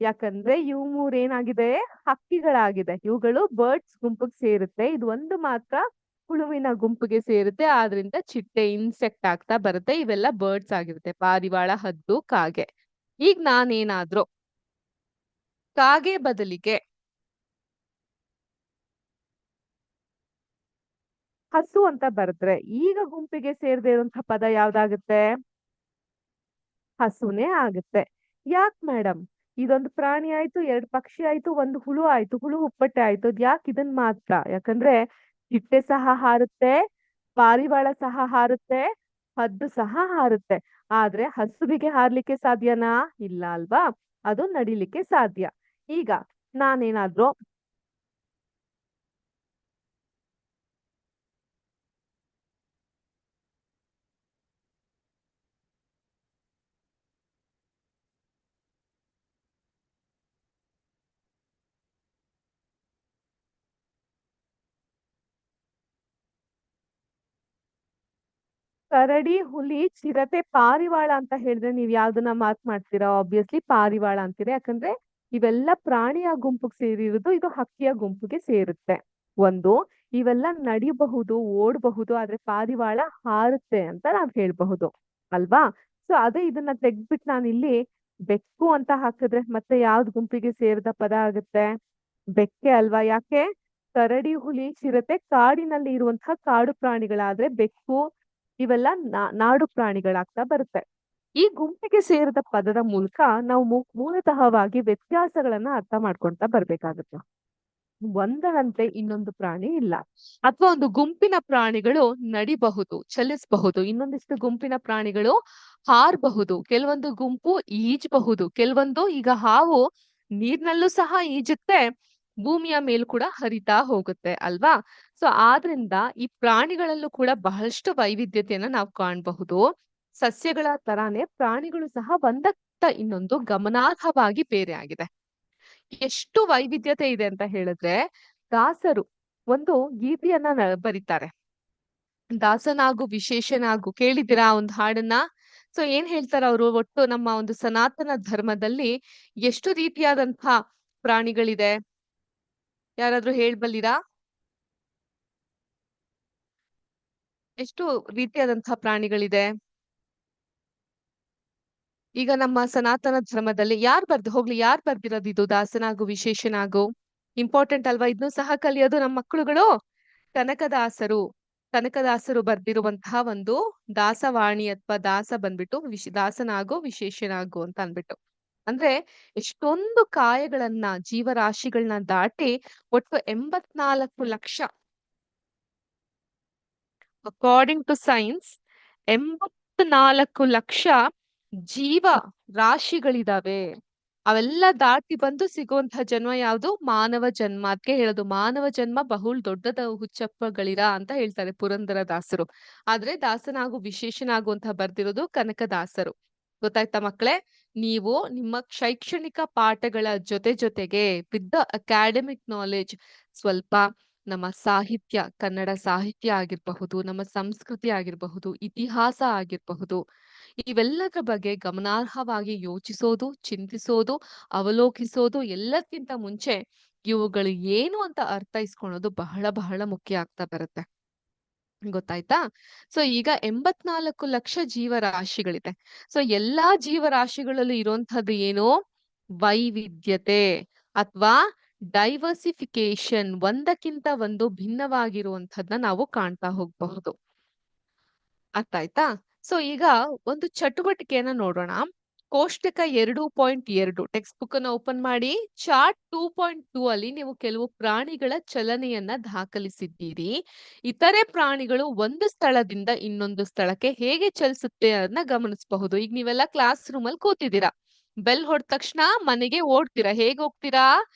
ಯಾಕಂದ್ರೆ ಇವು ಮೂರ್ ಏನಾಗಿದೆ? ಹಕ್ಕಿಗಳಾಗಿದೆ. ಇವುಗಳು ಬರ್ಡ್ಸ್ ಗುಂಪಿಗೆ ಸೇರುತ್ತೆ. ಇದು ಒಂದು ಮಾತ್ರ ಹುಳುವಿನ ಗುಂಪಿಗೆ ಸೇರುತ್ತೆ. ಆದ್ರಿಂದ ಚಿಟ್ಟೆ ಇನ್ಸೆಕ್ಟ್ ಆಗ್ತಾ ಬರುತ್ತೆ. ಇವೆಲ್ಲ ಬರ್ಡ್ಸ್ ಆಗಿರುತ್ತೆ. ಪಾರಿವಾಳ, ಹದ್ದು, ಕಾಗೆ. ಈಗ ನಾನೇನಾದ್ರೂ ಕಾಗೆ ಬದಲಿಗೆ ಹಸು ಅಂತ ಬರೆದ್ರೆ ಈಗ ಗುಂಪಿಗೆ ಸೇರದೆ ಇರುವಂತಹ ಪದ ಯಾವ್ದಾಗುತ್ತೆ? ಹಸುನೇ ಆಗುತ್ತೆ. ಯಾಕ್ ಮೇಡಮ್? ಇದೊಂದು ಪ್ರಾಣಿ ಆಯ್ತು, ಎರಡು ಪಕ್ಷಿ ಆಯ್ತು, ಒಂದು ಹುಳು ಆಯ್ತು, ಹುಳು ಹುಪ್ಪಟ್ಟೆ ಆಯ್ತು. ಯಾಕೆ ಇದನ್ ಮಾತ್ರ? ಯಾಕಂದ್ರೆ ಚಿಟ್ಟೆ ಸಹ ಹಾರುತ್ತೆ, ಪಾರಿವಾಳ ಸಹ ಹಾರುತ್ತೆ, ಹದ್ದು ಸಹ ಹಾರುತ್ತೆ. ಆದ್ರೆ ಹಸುವಿಗೆ ಹಾರ್ಲಿಕ್ಕೆ ಸಾಧ್ಯನಾ? ಇಲ್ಲ ಅಲ್ವಾ? ಅದು ನಡಿಲಿಕ್ಕೆ ಸಾಧ್ಯ. ಈಗ ನಾನೇನಾದ್ರೂ ಕರಡಿ, ಹುಲಿ, ಚಿರತೆ, ಪಾರಿವಾಳ ಅಂತ ಹೇಳಿದ್ರೆ ನೀವ್ ಯಾವ್ದನ್ನ ಮಾರ್ಕ್ ಮಾಡ್ತೀರಾ? ಆಬ್ವಿಯಸ್ಲಿ ಪಾರಿವಾಳ ಅಂತೀರಾ. ಯಾಕಂದ್ರೆ ಇವೆಲ್ಲ ಪ್ರಾಣಿಯ ಗುಂಪಿಗೆ ಸೇರಿರುವುದು, ಇದು ಹಕ್ಕಿಯ ಗುಂಪಿಗೆ ಸೇರುತ್ತೆ. ಒಂದು, ಇವೆಲ್ಲ ನಡಿಬಹುದು, ಓಡಬಹುದು, ಆದ್ರೆ ಪಾರಿವಾಳ ಹಾರುತ್ತೆ ಅಂತ ನಾವ್ ಹೇಳ್ಬಹುದು ಅಲ್ವಾ? ಸೊ ಅದೇ ಇದನ್ನ ತೆಗ್ದ್ಬಿಟ್ಟು ನಾನು ಇಲ್ಲಿ ಬೆಕ್ಕು ಅಂತ ಹಾಕಿದ್ರೆ ಮತ್ತೆ ಯಾವ್ದು ಗುಂಪಿಗೆ ಸೇರಿದ ಪದ ಆಗುತ್ತೆ? ಬೆಕ್ಕೆ ಅಲ್ವಾ? ಯಾಕೆ? ಕರಡಿ, ಹುಲಿ, ಚಿರತೆ ಕಾಡಿನಲ್ಲಿ ಇರುವಂತಹ ಕಾಡು ಪ್ರಾಣಿಗಳಾದ್ರೆ ಬೆಕ್ಕು ಇವೆಲ್ಲ ನಾಡು ಪ್ರಾಣಿಗಳಾಗ್ತಾ ಬರುತ್ತೆ. ಈ ಗುಂಪಿಗೆ ಸೇರಿದ ಪದದ ಮೂಲಕ ನಾವು ಮೂಲತಃವಾಗಿ ವ್ಯತ್ಯಾಸಗಳನ್ನ ಅರ್ಥ ಮಾಡ್ಕೊಂತ ಬರ್ಬೇಕಾಗುತ್ತೆ. ಒಂದರಂತೆ ಇನ್ನೊಂದು ಪ್ರಾಣಿ ಇಲ್ಲ. ಅಥವಾ ಒಂದು ಗುಂಪಿನ ಪ್ರಾಣಿಗಳು ನಡಿಬಹುದು, ಚಲಿಸಬಹುದು. ಇನ್ನೊಂದಿಷ್ಟು ಗುಂಪಿನ ಪ್ರಾಣಿಗಳು ಹಾರಬಹುದು. ಕೆಲವೊಂದು ಗುಂಪು ಈಜಬಹುದು. ಕೆಲವೊಂದು ಈಗ ಹಾವು ನೀರ್ನಲ್ಲೂ ಸಹ ಈಜುತ್ತೆ, ಭೂಮಿಯ ಮೇಲೂ ಕೂಡ ಹರಿತಾ ಹೋಗುತ್ತೆ ಅಲ್ವಾ? ಸೊ ಆದ್ರಿಂದ ಈ ಪ್ರಾಣಿಗಳಲ್ಲೂ ಕೂಡ ಬಹಳಷ್ಟು ವೈವಿಧ್ಯತೆಯನ್ನ ನಾವು ಕಾಣಬಹುದು. ಸಸ್ಯಗಳ ತರಾನೇ ಪ್ರಾಣಿಗಳು ಸಹ ಒಂದಕ್ಕಿಂತ ಇನ್ನೊಂದು ಗಮನಾರ್ಹವಾಗಿ ಬೇರೆ ಆಗಿದೆ. ಎಷ್ಟು ವೈವಿಧ್ಯತೆ ಇದೆ ಅಂತ ಹೇಳಿದ್ರೆ, ದಾಸರು ಒಂದು ಗೀತೆಯನ್ನ ಬರೀತಾರೆ. ದಾಸನಾಗು ವಿಶೇಷನಾಗು. ಕೇಳಿದ್ದೀರಾ ಆ ಒಂದು ಹಾಡನ್ನ? ಸೊ ಏನ್ ಹೇಳ್ತಾರ ಅವರು? ಒಟ್ಟು ನಮ್ಮ ಒಂದು ಸನಾತನ ಧರ್ಮದಲ್ಲಿ ಎಷ್ಟು ರೀತಿಯಾದಂತಹ ಪ್ರಾಣಿಗಳಿದೆ? ಯಾರಾದ್ರೂ ಹೇಳ್ಬಲ್ಲಿರಾ? ಎಷ್ಟು ರೀತಿಯಾದಂತಹ ಪ್ರಾಣಿಗಳಿದೆ? ಈಗ ನಮ್ಮ ಸನಾತನ ಧರ್ಮದಲ್ಲಿ ಯಾರ್ ಬರ್ದಿರೋದು ಇದು ದಾಸನಾಗು ವಿಶೇಷನಾಗು? ಇಂಪಾರ್ಟೆಂಟ್ ಅಲ್ವಾ? ಇದನ್ನು ಸಹ ಕಲಿಯೋದು ನಮ್ಮ ಮಕ್ಕಳುಗಳು. ಕನಕದಾಸರು. ಕನಕದಾಸರು ಬರ್ದಿರುವಂತಹ ಒಂದು ದಾಸವಾಣಿ ಅಥವಾ ದಾಸ ಬಂದ್ಬಿಟ್ಟು ದಾಸನಾಗು ವಿಶೇಷನಾಗು ಅಂತ ಅನ್ಬಿಟ್ಟು. ಅಂದ್ರೆ ಎಷ್ಟೊಂದು ಕಾಯಗಳನ್ನ, ಜೀವರಾಶಿಗಳನ್ನ ದಾಟಿ ಒಟ್ಟು 84 lakh, according to science 84 lakh ಜೀವ ರಾಶಿಗಳಿದಾವೆ. ಅವೆಲ್ಲ ದಾಟಿ ಬಂದು ಸಿಗುವಂತಹ ಜನ್ಮ ಯಾವುದು? ಮಾನವ ಜನ್ಮ. ಅದ್ಕೆ ಹೇಳೋದು ಮಾನವ ಜನ್ಮ ಬಹುಳ್ ದೊಡ್ಡದ ಹುಚ್ಚಪ್ಪಗಳಿರ ಅಂತ ಹೇಳ್ತಾರೆ ಪುರಂದರ ದಾಸರು. ಆದ್ರೆ ದಾಸನಾಗು ವಿಶೇಷನಾಗು ಅಂತ ಬರ್ದಿರೋದು ಕನಕದಾಸರು. ಗೊತ್ತಾಯ್ತಾ ಮಕ್ಕಳೇ? ನೀವು ನಿಮ್ಮ ಶೈಕ್ಷಣಿಕ ಪಾಠಗಳ ಜೊತೆಗೆ ವಿತ್ ದ ಅಕಾಡೆಮಿಕ್ ನಾಲೆಡ್ಜ್ ಸ್ವಲ್ಪ ನಮ್ಮ ಸಾಹಿತ್ಯ, ಕನ್ನಡ ಸಾಹಿತ್ಯ ಆಗಿರಬಹುದು, ನಮ್ಮ ಸಂಸ್ಕೃತಿ ಆಗಿರಬಹುದು, ಇತಿಹಾಸ ಆಗಿರಬಹುದು, ಇವೆಲ್ಲದರ ಬಗ್ಗೆ ಗಮನಾರ್ಹವಾಗಿ ಯೋಚಿಸೋದು, ಚಿಂತಿಸೋದು, ಅವಲೋಕಿಸೋದು ಎಲ್ಲಕ್ಕಿಂತ ಮುಂಚೆ ಇವುಗಳು ಏನು ಅಂತ ಅರ್ಥೈಸ್ಕೊಳ್ಳೋದು ಬಹಳ ಬಹಳ ಮುಖ್ಯ ಆಗ್ತಾ ಬರುತ್ತೆ. ಗೊತ್ತಾಯ್ತಾ? ಸೊ ಈಗ 84 ಲಕ್ಷ ಜೀವರಾಶಿಗಳಿದೆ. ಸೊ ಎಲ್ಲಾ ಜೀವರಾಶಿಗಳಲ್ಲೂ ಇರುವಂತಹದ್ದು ಏನು? ವೈವಿಧ್ಯತೆ ಅಥವಾ ಡೈವರ್ಸಿಫಿಕೇಶನ್, ಒಂದಕ್ಕಿಂತ ಒಂದು ಭಿನ್ನವಾಗಿರುವಂತಹದ್ನ ನಾವು ಕಾಣ್ತಾ ಹೋಗಬಹುದು. ಅರ್ಥ ಆಯ್ತಾ? ಸೊ ಈಗ ಒಂದು ಚಟುವಟಿಕೆಯನ್ನ ನೋಡೋಣ. ಕೋಷ್ಟಕ 2.2 ಟೆಕ್ಸ್ಟ್ ಬುಕ್ ಅನ್ನ ಓಪನ್ ಮಾಡಿ. ಚಾರ್ಟ್ 2.2 ಅಲ್ಲಿ ನೀವು ಕೆಲವು ಪ್ರಾಣಿಗಳ ಚಲನೆಯನ್ನ ದಾಖಲಿಸಿದ್ದೀರಿ. ಇತರೆ ಪ್ರಾಣಿಗಳು ಒಂದು ಸ್ಥಳದಿಂದ ಇನ್ನೊಂದು ಸ್ಥಳಕ್ಕೆ ಹೇಗೆ ಚಲಿಸುತ್ತೆ ಅದನ್ನ ಗಮನಿಸಬಹುದು. ಈಗ ನೀವೆಲ್ಲ ಕ್ಲಾಸ್ ರೂಮ್ ಅಲ್ಲಿ ಕೂತಿದ್ದೀರಾ. ಬೆಲ್ ಹೊಡೆದ ತಕ್ಷಣ ಮನೆಗೆ ಓಡ್ತೀರಾ. ಹೇಗ್ ಹೋಗ್ತೀರಾ?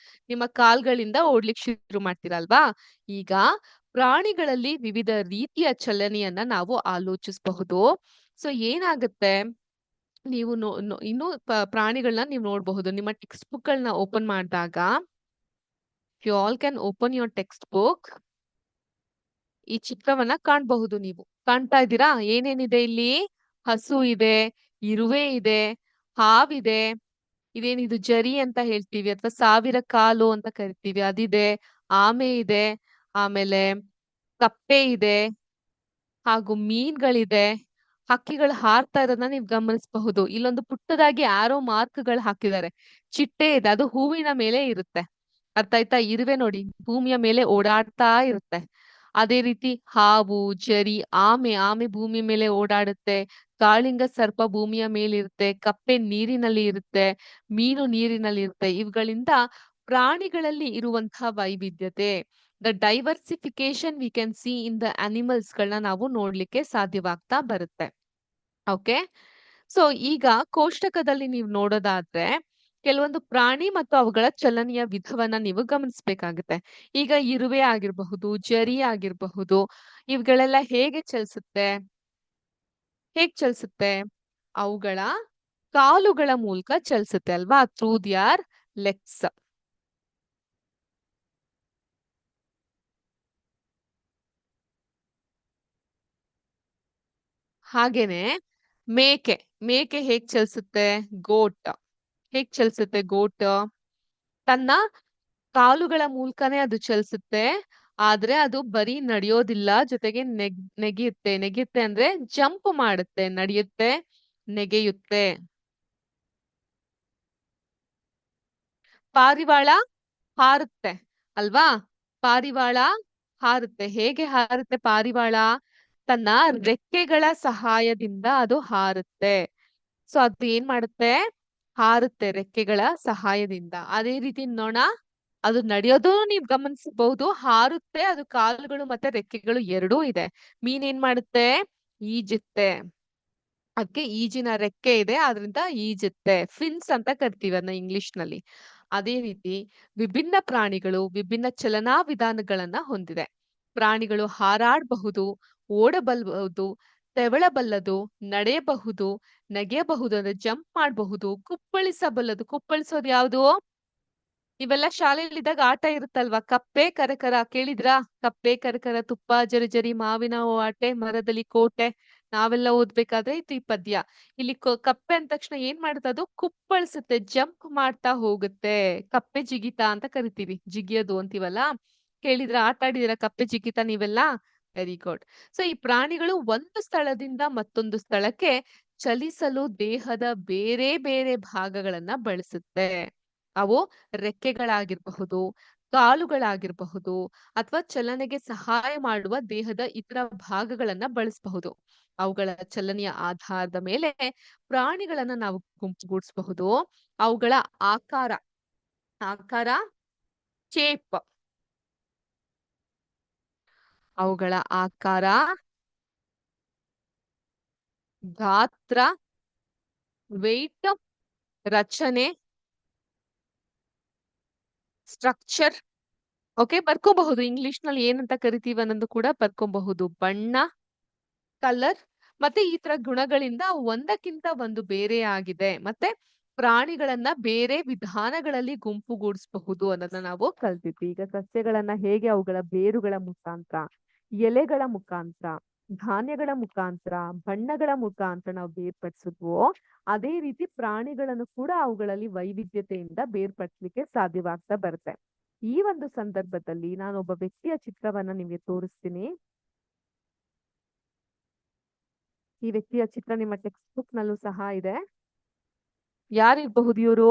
ನಿಮ್ಮ ಕಾಲ್ಗಳಿಂದ ಓಡ್ಲಿಕ್ಕೆ ಶುರು ಮಾಡ್ತೀರಾ ಅಲ್ವಾ? ಈಗ ಪ್ರಾಣಿಗಳಲ್ಲಿ ವಿವಿಧ ರೀತಿಯ ಚಲನೆಯನ್ನ ನಾವು ಆಲೋಚಿಸಬಹುದು. ಸೊ ಏನಾಗುತ್ತೆ? ನೀವು ಇನ್ನೂ ಪ್ರಾಣಿಗಳನ್ನ ನೀವು ನೋಡಬಹುದು. ನಿಮ್ಮ ಟೆಕ್ಸ್ಟ್ ಬುಕ್ ಗಳನ್ನ ಓಪನ್ ಮಾಡಿದಾಗ, you all can open your textbook. ಈ ಚಿತ್ರವನ್ನ ಕಾಣಬಹುದು ನೀವು. ಕಾಣ್ತಾ ಇದ್ದೀರಾ? ಏನೇನಿದೆ ಇಲ್ಲಿ? ಹಸು ಇದೆ, ಇರುವೆ ಇದೆ, ಹಾವಿದೆ, ಇದೇನಿದು ಜರಿ ಅಂತ ಹೇಳ್ತೀವಿ ಅಥವಾ ಸಾವಿರ ಕಾಲು ಅಂತ ಕರಿತೀವಿ, ಅದಿದೆ, ಆಮೆ ಇದೆ, ಆಮೇಲೆ ಕಪ್ಪೆ ಇದೆ, ಹಾಗೂ ಮೀನ್ಗಳಿದೆ, ಹಕ್ಕಿಗಳು ಹಾರ್ತಾ ಇರೋದನ್ನ ನೀವು ಗಮನಿಸಬಹುದು. ಇಲ್ಲೊಂದು ಪುಟ್ಟದಾಗಿ ಆರೋ ಮಾರ್ಕ್ಗಳು ಹಾಕಿದ್ದಾರೆ. ಚಿಟ್ಟೆ ಇದೆ, ಅದು ಹೂವಿನ ಮೇಲೆ ಇರುತ್ತೆ. ಅರ್ಥ ಆಯ್ತಾ? ಇರುವೆ ನೋಡಿ ಭೂಮಿಯ ಮೇಲೆ ಓಡಾಡ್ತಾ ಇರುತ್ತೆ. ಅದೇ ರೀತಿ ಹಾವು, ಜರಿ, ಆಮೆ ಭೂಮಿ ಮೇಲೆ ಓಡಾಡುತ್ತೆ. ಕಾಳಿಂಗ ಸರ್ಪ ಭೂಮಿಯ ಮೇಲಿರುತ್ತೆ. ಕಪ್ಪೆ ನೀರಿನಲ್ಲಿ ಇರುತ್ತೆ. ಮೀನು ನೀರಿನಲ್ಲಿ ಇರುತ್ತೆ. ಇವುಗಳಿಂದ ಪ್ರಾಣಿಗಳಲ್ಲಿ ಇರುವಂತಹ ವೈವಿಧ್ಯತೆ, the diversification we can see in the animals ಗಳನ್ನ ನಾವು ನೋಡ್ಲಿಕ್ಕೆ ಸಾಧ್ಯವಾಗ್ತಾ ಬರುತ್ತೆ. ಓಕೆ. ಸೊ ಈಗ ಕೋಷ್ಟಕದಲ್ಲಿ ನೀವು ನೋಡೋದಾದ್ರೆ ಕೆಲವೊಂದು ಪ್ರಾಣಿ ಮತ್ತು ಅವುಗಳ ಚಲನೆಯ ವಿಧವನ್ನ ನೀವು ಗಮನಿಸಬೇಕಾಗುತ್ತೆ. ಈಗ ಇರುವೆ ಆಗಿರಬಹುದು, ಜರಿ ಆಗಿರಬಹುದು, ಇವುಗಳೆಲ್ಲ ಹೇಗೆ ಚಲಿಸುತ್ತೆ? ಹೇಗ್ ಚಲಿಸುತ್ತೆ? ಅವುಗಳ ಕಾಲುಗಳ ಮೂಲಕ ಚಲಿಸುತ್ತೆ ಅಲ್ವಾ? Through their legs. ಹಾಗೇನೆ ಮೇಕೆ ಮೇಕೆ ಹೇಗ್ ಚಲಿಸುತ್ತೆ? ಗೋಟ್ ಹೇಗ್ ಚಲಿಸುತ್ತೆ? ಗೋಟ್ ತನ್ನ ಕಾಲುಗಳ ಮೂಲಕನೇ ಅದು ಚಲಿಸುತ್ತೆ. ಆದ್ರೆ ಅದು ಬರೀ ನಡೆಯೋದಿಲ್ಲ, ಜೊತೆಗೆ ನೆಗೆಯುತ್ತೆ. ನೆಗೆಯುತ್ತೆ ಅಂದ್ರೆ ಜಂಪ್ ಮಾಡುತ್ತೆ, ನಡೆಯುತ್ತೆ, ನೆಗೆಯುತ್ತೆ. ಪಾರಿವಾಳ ಹಾರುತ್ತೆ ಅಲ್ವಾ? ಪಾರಿವಾಳ ಹಾರುತ್ತೆ. ಹೇಗೆ ಹಾರುತ್ತೆ ಪಾರಿವಾಳ? ತನ್ನ ರೆಕ್ಕೆಗಳ ಸಹಾಯದಿಂದ ಅದು ಹಾರುತ್ತೆ. ಸೊ ಅದು ಏನ್ ಮಾಡುತ್ತೆ? ಹಾರುತ್ತೆ ರೆಕ್ಕೆಗಳ ಸಹಾಯದಿಂದ. ಅದೇ ರೀತಿ ನೊಣ, ಅದು ನಡೆಯೋದು ನೀವ್ ಗಮನಿಸಬಹುದು. ಹಾರುತ್ತೆ, ಅದು ಕಾಲುಗಳು ಮತ್ತೆ ರೆಕ್ಕೆಗಳು ಎರಡೂ ಇದೆ. ಮೀನ್ ಏನ್ ಮಾಡುತ್ತೆ? ಈಜುತ್ತೆ. ಅದಕ್ಕೆ ಈಜಿನ ರೆಕ್ಕೆ ಇದೆ, ಆದ್ರಿಂದ ಈಜುತ್ತೆ. ಫಿನ್ಸ್ ಅಂತ ಕರಿತೀವಿ ಅದನ್ನ ಇಂಗ್ಲಿಷ್ ನಲ್ಲಿ. ಅದೇ ರೀತಿ ವಿಭಿನ್ನ ಪ್ರಾಣಿಗಳು ವಿಭಿನ್ನ ಚಲನಾ ವಿಧಾನಗಳನ್ನ ಹೊಂದಿದೆ. ಪ್ರಾಣಿಗಳು ಹಾರಾಡಬಹುದು, ಓಡಬಲ್ಲಬಹುದು, ತೆವಳಬಲ್ಲದು, ನಡೆಯಬಹುದು, ನೆಗೆಯಬಹುದು ಅಂದ್ರೆ ಜಂಪ್ ಮಾಡಬಹುದು, ಕುಪ್ಪಳಿಸಬಲ್ಲದು. ಕುಪ್ಪಳಿಸೋದು ಯಾವುದು? ಇವೆಲ್ಲ ಶಾಲೆಯಲ್ಲಿದ್ದಾಗ ಆಟ ಇರುತ್ತಲ್ವಾ? ಕಪ್ಪೆ ಕರಕರ ಕೇಳಿದ್ರಾ? ಕಪ್ಪೆ ಕರಕರ, ತುಪ್ಪ ಜರಿ ಜರಿ, ಮಾವಿನ ಆಟೆ, ಮರದಲ್ಲಿ ಕೋಟೆ. ನಾವೆಲ್ಲ ಓದ್ಬೇಕಾದ್ರೆ ಇದು ಈ ಪದ್ಯ. ಇಲ್ಲಿ ಕಪ್ಪೆ ಅಂದ ತಕ್ಷಣ ಏನ್ ಮಾಡುತ್ತೆ? ಅದು ಕುಪ್ಪಳಿಸುತ್ತೆ, ಜಂಪ್ ಮಾಡ್ತಾ ಹೋಗುತ್ತೆ. ಕಪ್ಪೆ ಜಿಗಿತ ಅಂತ ಕರಿತೀವಿ. ಜಿಗಿಯೋದು ಅಂತೀವಲ್ಲ. ಕೇಳಿದ್ರ? ಆಟ ಆಡಿದಿರ ಕಪ್ಪೆ ಜಿಗಿತ ನೀವೆಲ್ಲ? Very good. ಸೊ ಈ ಪ್ರಾಣಿಗಳು ಒಂದು ಸ್ಥಳದಿಂದ ಮತ್ತೊಂದು ಸ್ಥಳಕ್ಕೆ ಚಲಿಸಲು ದೇಹದ ಬೇರೆ ಬೇರೆ ಭಾಗಗಳನ್ನ ಬಳಸುತ್ತೆ. ಅವು ರೆಕ್ಕೆಗಳಾಗಿರಬಹುದು, ಕಾಲುಗಳಾಗಿರಬಹುದು, ಅಥವಾ ಚಲನೆಗೆ ಸಹಾಯ ಮಾಡುವ ದೇಹದ ಇತರ ಭಾಗಗಳನ್ನ ಬಳಸಬಹುದು. ಅವುಗಳ ಚಲನೆಯ ಆಧಾರದ ಮೇಲೆ ಪ್ರಾಣಿಗಳನ್ನ ನಾವು ಗುಂಪುಗೂಡಿಸಬಹುದು. ಅವುಗಳ ಆಕಾರ ಆಕಾರ ಶೇಪ್, ಅವುಗಳ ಆಕಾರ, ಗಾತ್ರ, ವೆಯ್ಟ್, ರಚನೆ, ಸ್ಟ್ರಕ್ಚರ್. ಓಕೆ, ಬರ್ಕೋಬಹುದು. ಇಂಗ್ಲಿಷ್ ನಲ್ಲಿ ಏನಂತ ಕರಿತೀವಿ ಅನ್ನೋದು ಕೂಡ ಬರ್ಕೋಬಹುದು. ಬಣ್ಣ, ಕಲರ್, ಮತ್ತೆ ಈ ತರ ಗುಣಗಳಿಂದ ಒಂದಕ್ಕಿಂತ ಒಂದು ಬೇರೆ ಆಗಿದೆ. ಮತ್ತೆ ಪ್ರಾಣಿಗಳನ್ನ ಬೇರೆ ವಿಧಾನಗಳಲ್ಲಿ ಗುಂಪುಗೂಡಿಸಬಹುದು ಅನ್ನೋದನ್ನ ನಾವು ಕಲ್ತಿದ್ವಿ. ಈಗ ಸಸ್ಯಗಳನ್ನ ಹೇಗೆ ಅವುಗಳ ಬೇರುಗಳ ಮುಖಾಂತರ, ಎಲೆಗಳ ಮುಖಾಂತರ, ಧಾನ್ಯಗಳ ಮುಖಾಂತರ, ಬಣ್ಣಗಳ ಮುಖಾಂತರ ನಾವು ಬೇರ್ಪಡಿಸಿದ್ವೋ, ಅದೇ ರೀತಿ ಪ್ರಾಣಿಗಳನ್ನು ಕೂಡ ಅವುಗಳಲ್ಲಿ ವೈವಿಧ್ಯತೆಯಿಂದ ಬೇರ್ಪಡಿಸ್ಲಿಕ್ಕೆ ಸಾಧ್ಯವಾಗ್ತಾ ಬರುತ್ತೆ. ಈ ಒಂದು ಸಂದರ್ಭದಲ್ಲಿ ನಾನು ಒಬ್ಬ ವ್ಯಕ್ತಿಯ ಚಿತ್ರವನ್ನ ನಿಮ್ಗೆ ತೋರಿಸ್ತೀನಿ. ಈ ವ್ಯಕ್ತಿಯ ಚಿತ್ರ ನಿಮ್ಮ ಟೆಕ್ಸ್ಟ್ ಬುಕ್ ನಲ್ಲೂ ಸಹ ಇದೆ. ಯಾರಿರಬಹುದು ಇವರು?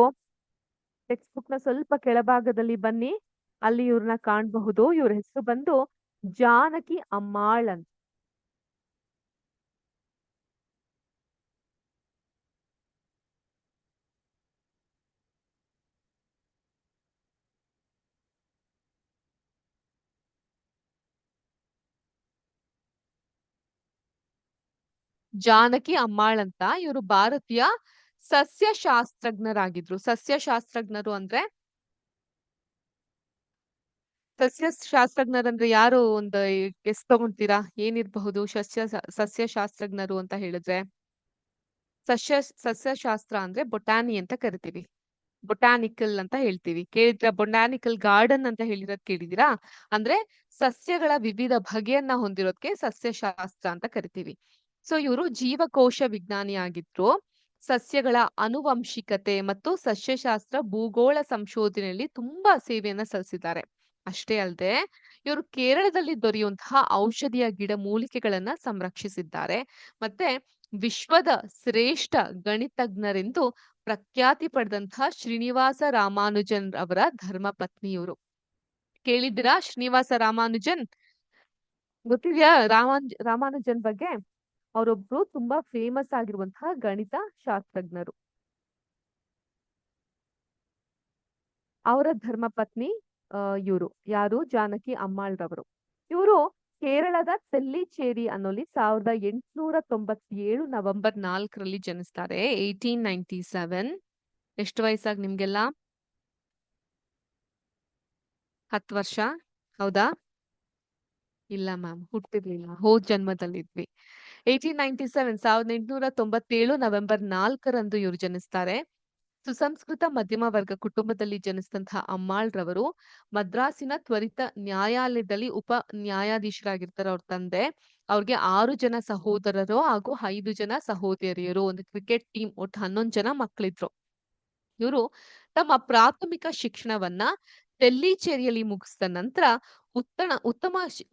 ಟೆಕ್ಸ್ಟ್ ಬುಕ್ ನ ಸ್ವಲ್ಪ ಕೆಳಭಾಗದಲ್ಲಿ ಬನ್ನಿ, ಅಲ್ಲಿ ಇವ್ರನ್ನ ಕಾಣಬಹುದು. ಇವ್ರ ಹೆಸರು ಬಂದು ಜಾನಕಿ ಅಮ್ಮಾಳ್ ಅಂತ. ಜಾನಕಿ ಅಮ್ಮಾಳ್ ಅಂತ. ಇವರು ಭಾರತೀಯ ಸಸ್ಯಶಾಸ್ತ್ರಜ್ಞರಾಗಿದ್ರು. ಸಸ್ಯಶಾಸ್ತ್ರಜ್ಞರು ಅಂದ್ರೆ ಸಸ್ಯಶಾಸ್ತ್ರಜ್ಞರಂದ್ರೆ ಯಾರು? ಒಂದು ಗೆಸ್ ತಗೊಂತೀರಾ? ಏನಿರಬಹುದು ಸಸ್ಯಶಾಸ್ತ್ರಜ್ಞರು ಅಂತ ಹೇಳಿದ್ರೆ? ಸಸ್ಯಶಾಸ್ತ್ರ ಅಂದ್ರೆ ಬೊಟಾನಿ ಅಂತ ಕರಿತೀವಿ. ಬೊಟಾನಿಕಲ್ ಅಂತ ಹೇಳ್ತೀವಿ. ಕೇಳಿದ್ರ? ಬೊಟಾನಿಕಲ್ ಗಾರ್ಡನ್ ಅಂತ ಹೇಳಿರೋದ್ ಕೇಳಿದೀರಾ? ಅಂದ್ರೆ ಸಸ್ಯಗಳ ವಿವಿಧ ಬಗೆಯನ್ನ ಹೊಂದಿರೋದಕ್ಕೆ ಸಸ್ಯಶಾಸ್ತ್ರ ಅಂತ ಕರಿತೀವಿ. ಸೊ ಇವರು ಜೀವಕೋಶ ವಿಜ್ಞಾನಿ ಆಗಿದ್ರು. ಸಸ್ಯಗಳ ಅನುವಂಶಿಕತೆ ಮತ್ತು ಸಸ್ಯಶಾಸ್ತ್ರ ಭೂಗೋಳ ಸಂಶೋಧನೆಯಲ್ಲಿ ತುಂಬಾ ಸೇವೆಯನ್ನ ಸಲ್ಲಿಸಿದ್ದಾರೆ. ಅಷ್ಟೇ ಅಲ್ಲದೆ ಇವರು ಕೇರಳದಲ್ಲಿ ದೊರೆಯುವಂತಹ ಔಷಧಿಯ ಗಿಡಮೂಲಿಕೆಗಳನ್ನ ಸಂರಕ್ಷಿಸಿದ್ದಾರೆ. ಮತ್ತೆ ವಿಶ್ವದ ಶ್ರೇಷ್ಠ ಗಣಿತಜ್ಞರೆಂದು ಪ್ರಖ್ಯಾತಿ ಪಡೆದಂತಹ ಶ್ರೀನಿವಾಸ ರಾಮಾನುಜನ್ ಅವರ ಧರ್ಮಪತ್ನಿ ಇವರು. ಕೇಳಿದ್ದೀರಾ ಶ್ರೀನಿವಾಸ ರಾಮಾನುಜನ್? ಗೊತ್ತಿದ್ಯಾ ರಾಮಾನುಜನ್ ಬಗ್ಗೆ? ಅವರೊಬ್ರು ತುಂಬಾ ಫೇಮಸ್ ಆಗಿರುವಂತಹ ಗಣಿತ ಶಾಸ್ತ್ರಜ್ಞರು. ಅವರ ಧರ್ಮಪತ್ನಿ ಇವರು ಯಾರು? ಜಾನಕಿ ಅಮ್ಮಾಳ್ ರವರು. ಇವರು ಕೇರಳದ ತೆಲ್ಲಿಚೇರಿ ಅನ್ನೋಲಿ 1897 ನವೆಂಬರ್ 4ರಲ್ಲಿ ಜನಿಸ್ತಾರೆ. 1897. ಎಷ್ಟು ವಯಸ್ಸಾಗಿ ನಿಮ್ಗೆಲ್ಲ? 10 ವರ್ಷ? ಹೌದಾ? ಇಲ್ಲ ಮ್ಯಾಮ್, ಹುಟ್ಟಿರ್ಲಿಲ್ಲ, ಹೋದ್ ಜನ್ಮದಲ್ಲಿದ್ವಿ. 1897 ನವೆಂಬರ್ 4ರಂದು ಇವರು ಜನಿಸ್ತಾರೆ. ಸುಸಂಸ್ಕೃತ ಮಧ್ಯಮ ವರ್ಗ ಕುಟುಂಬದಲ್ಲಿ ಜನಿಸಿದಂತಹ ಅಮ್ಮಾಳ್ ರವರು ಮದ್ರಾಸಿನ ತ್ವರಿತ ನ್ಯಾಯಾಲಯದಲ್ಲಿ ಉಪ ನ್ಯಾಯಾಧೀಶರಾಗಿರ್ತಾರೆ ಅವ್ರ ತಂದೆ. ಅವ್ರಿಗೆ 6 ಜನ ಸಹೋದರರು ಹಾಗೂ 5 ಜನ ಸಹೋದರಿಯರು, ಒಂದು ಕ್ರಿಕೆಟ್ ಟೀಮ್, ಒಟ್ಟು 11 ಜನ ಮಕ್ಕಳಿದ್ರು. ಇವರು ತಮ್ಮ ಪ್ರಾಥಮಿಕ ಶಿಕ್ಷಣವನ್ನ ತೆಲ್ಲಿಚೇರಿಯಲ್ಲಿ ಮುಗಿಸಿದ ನಂತರ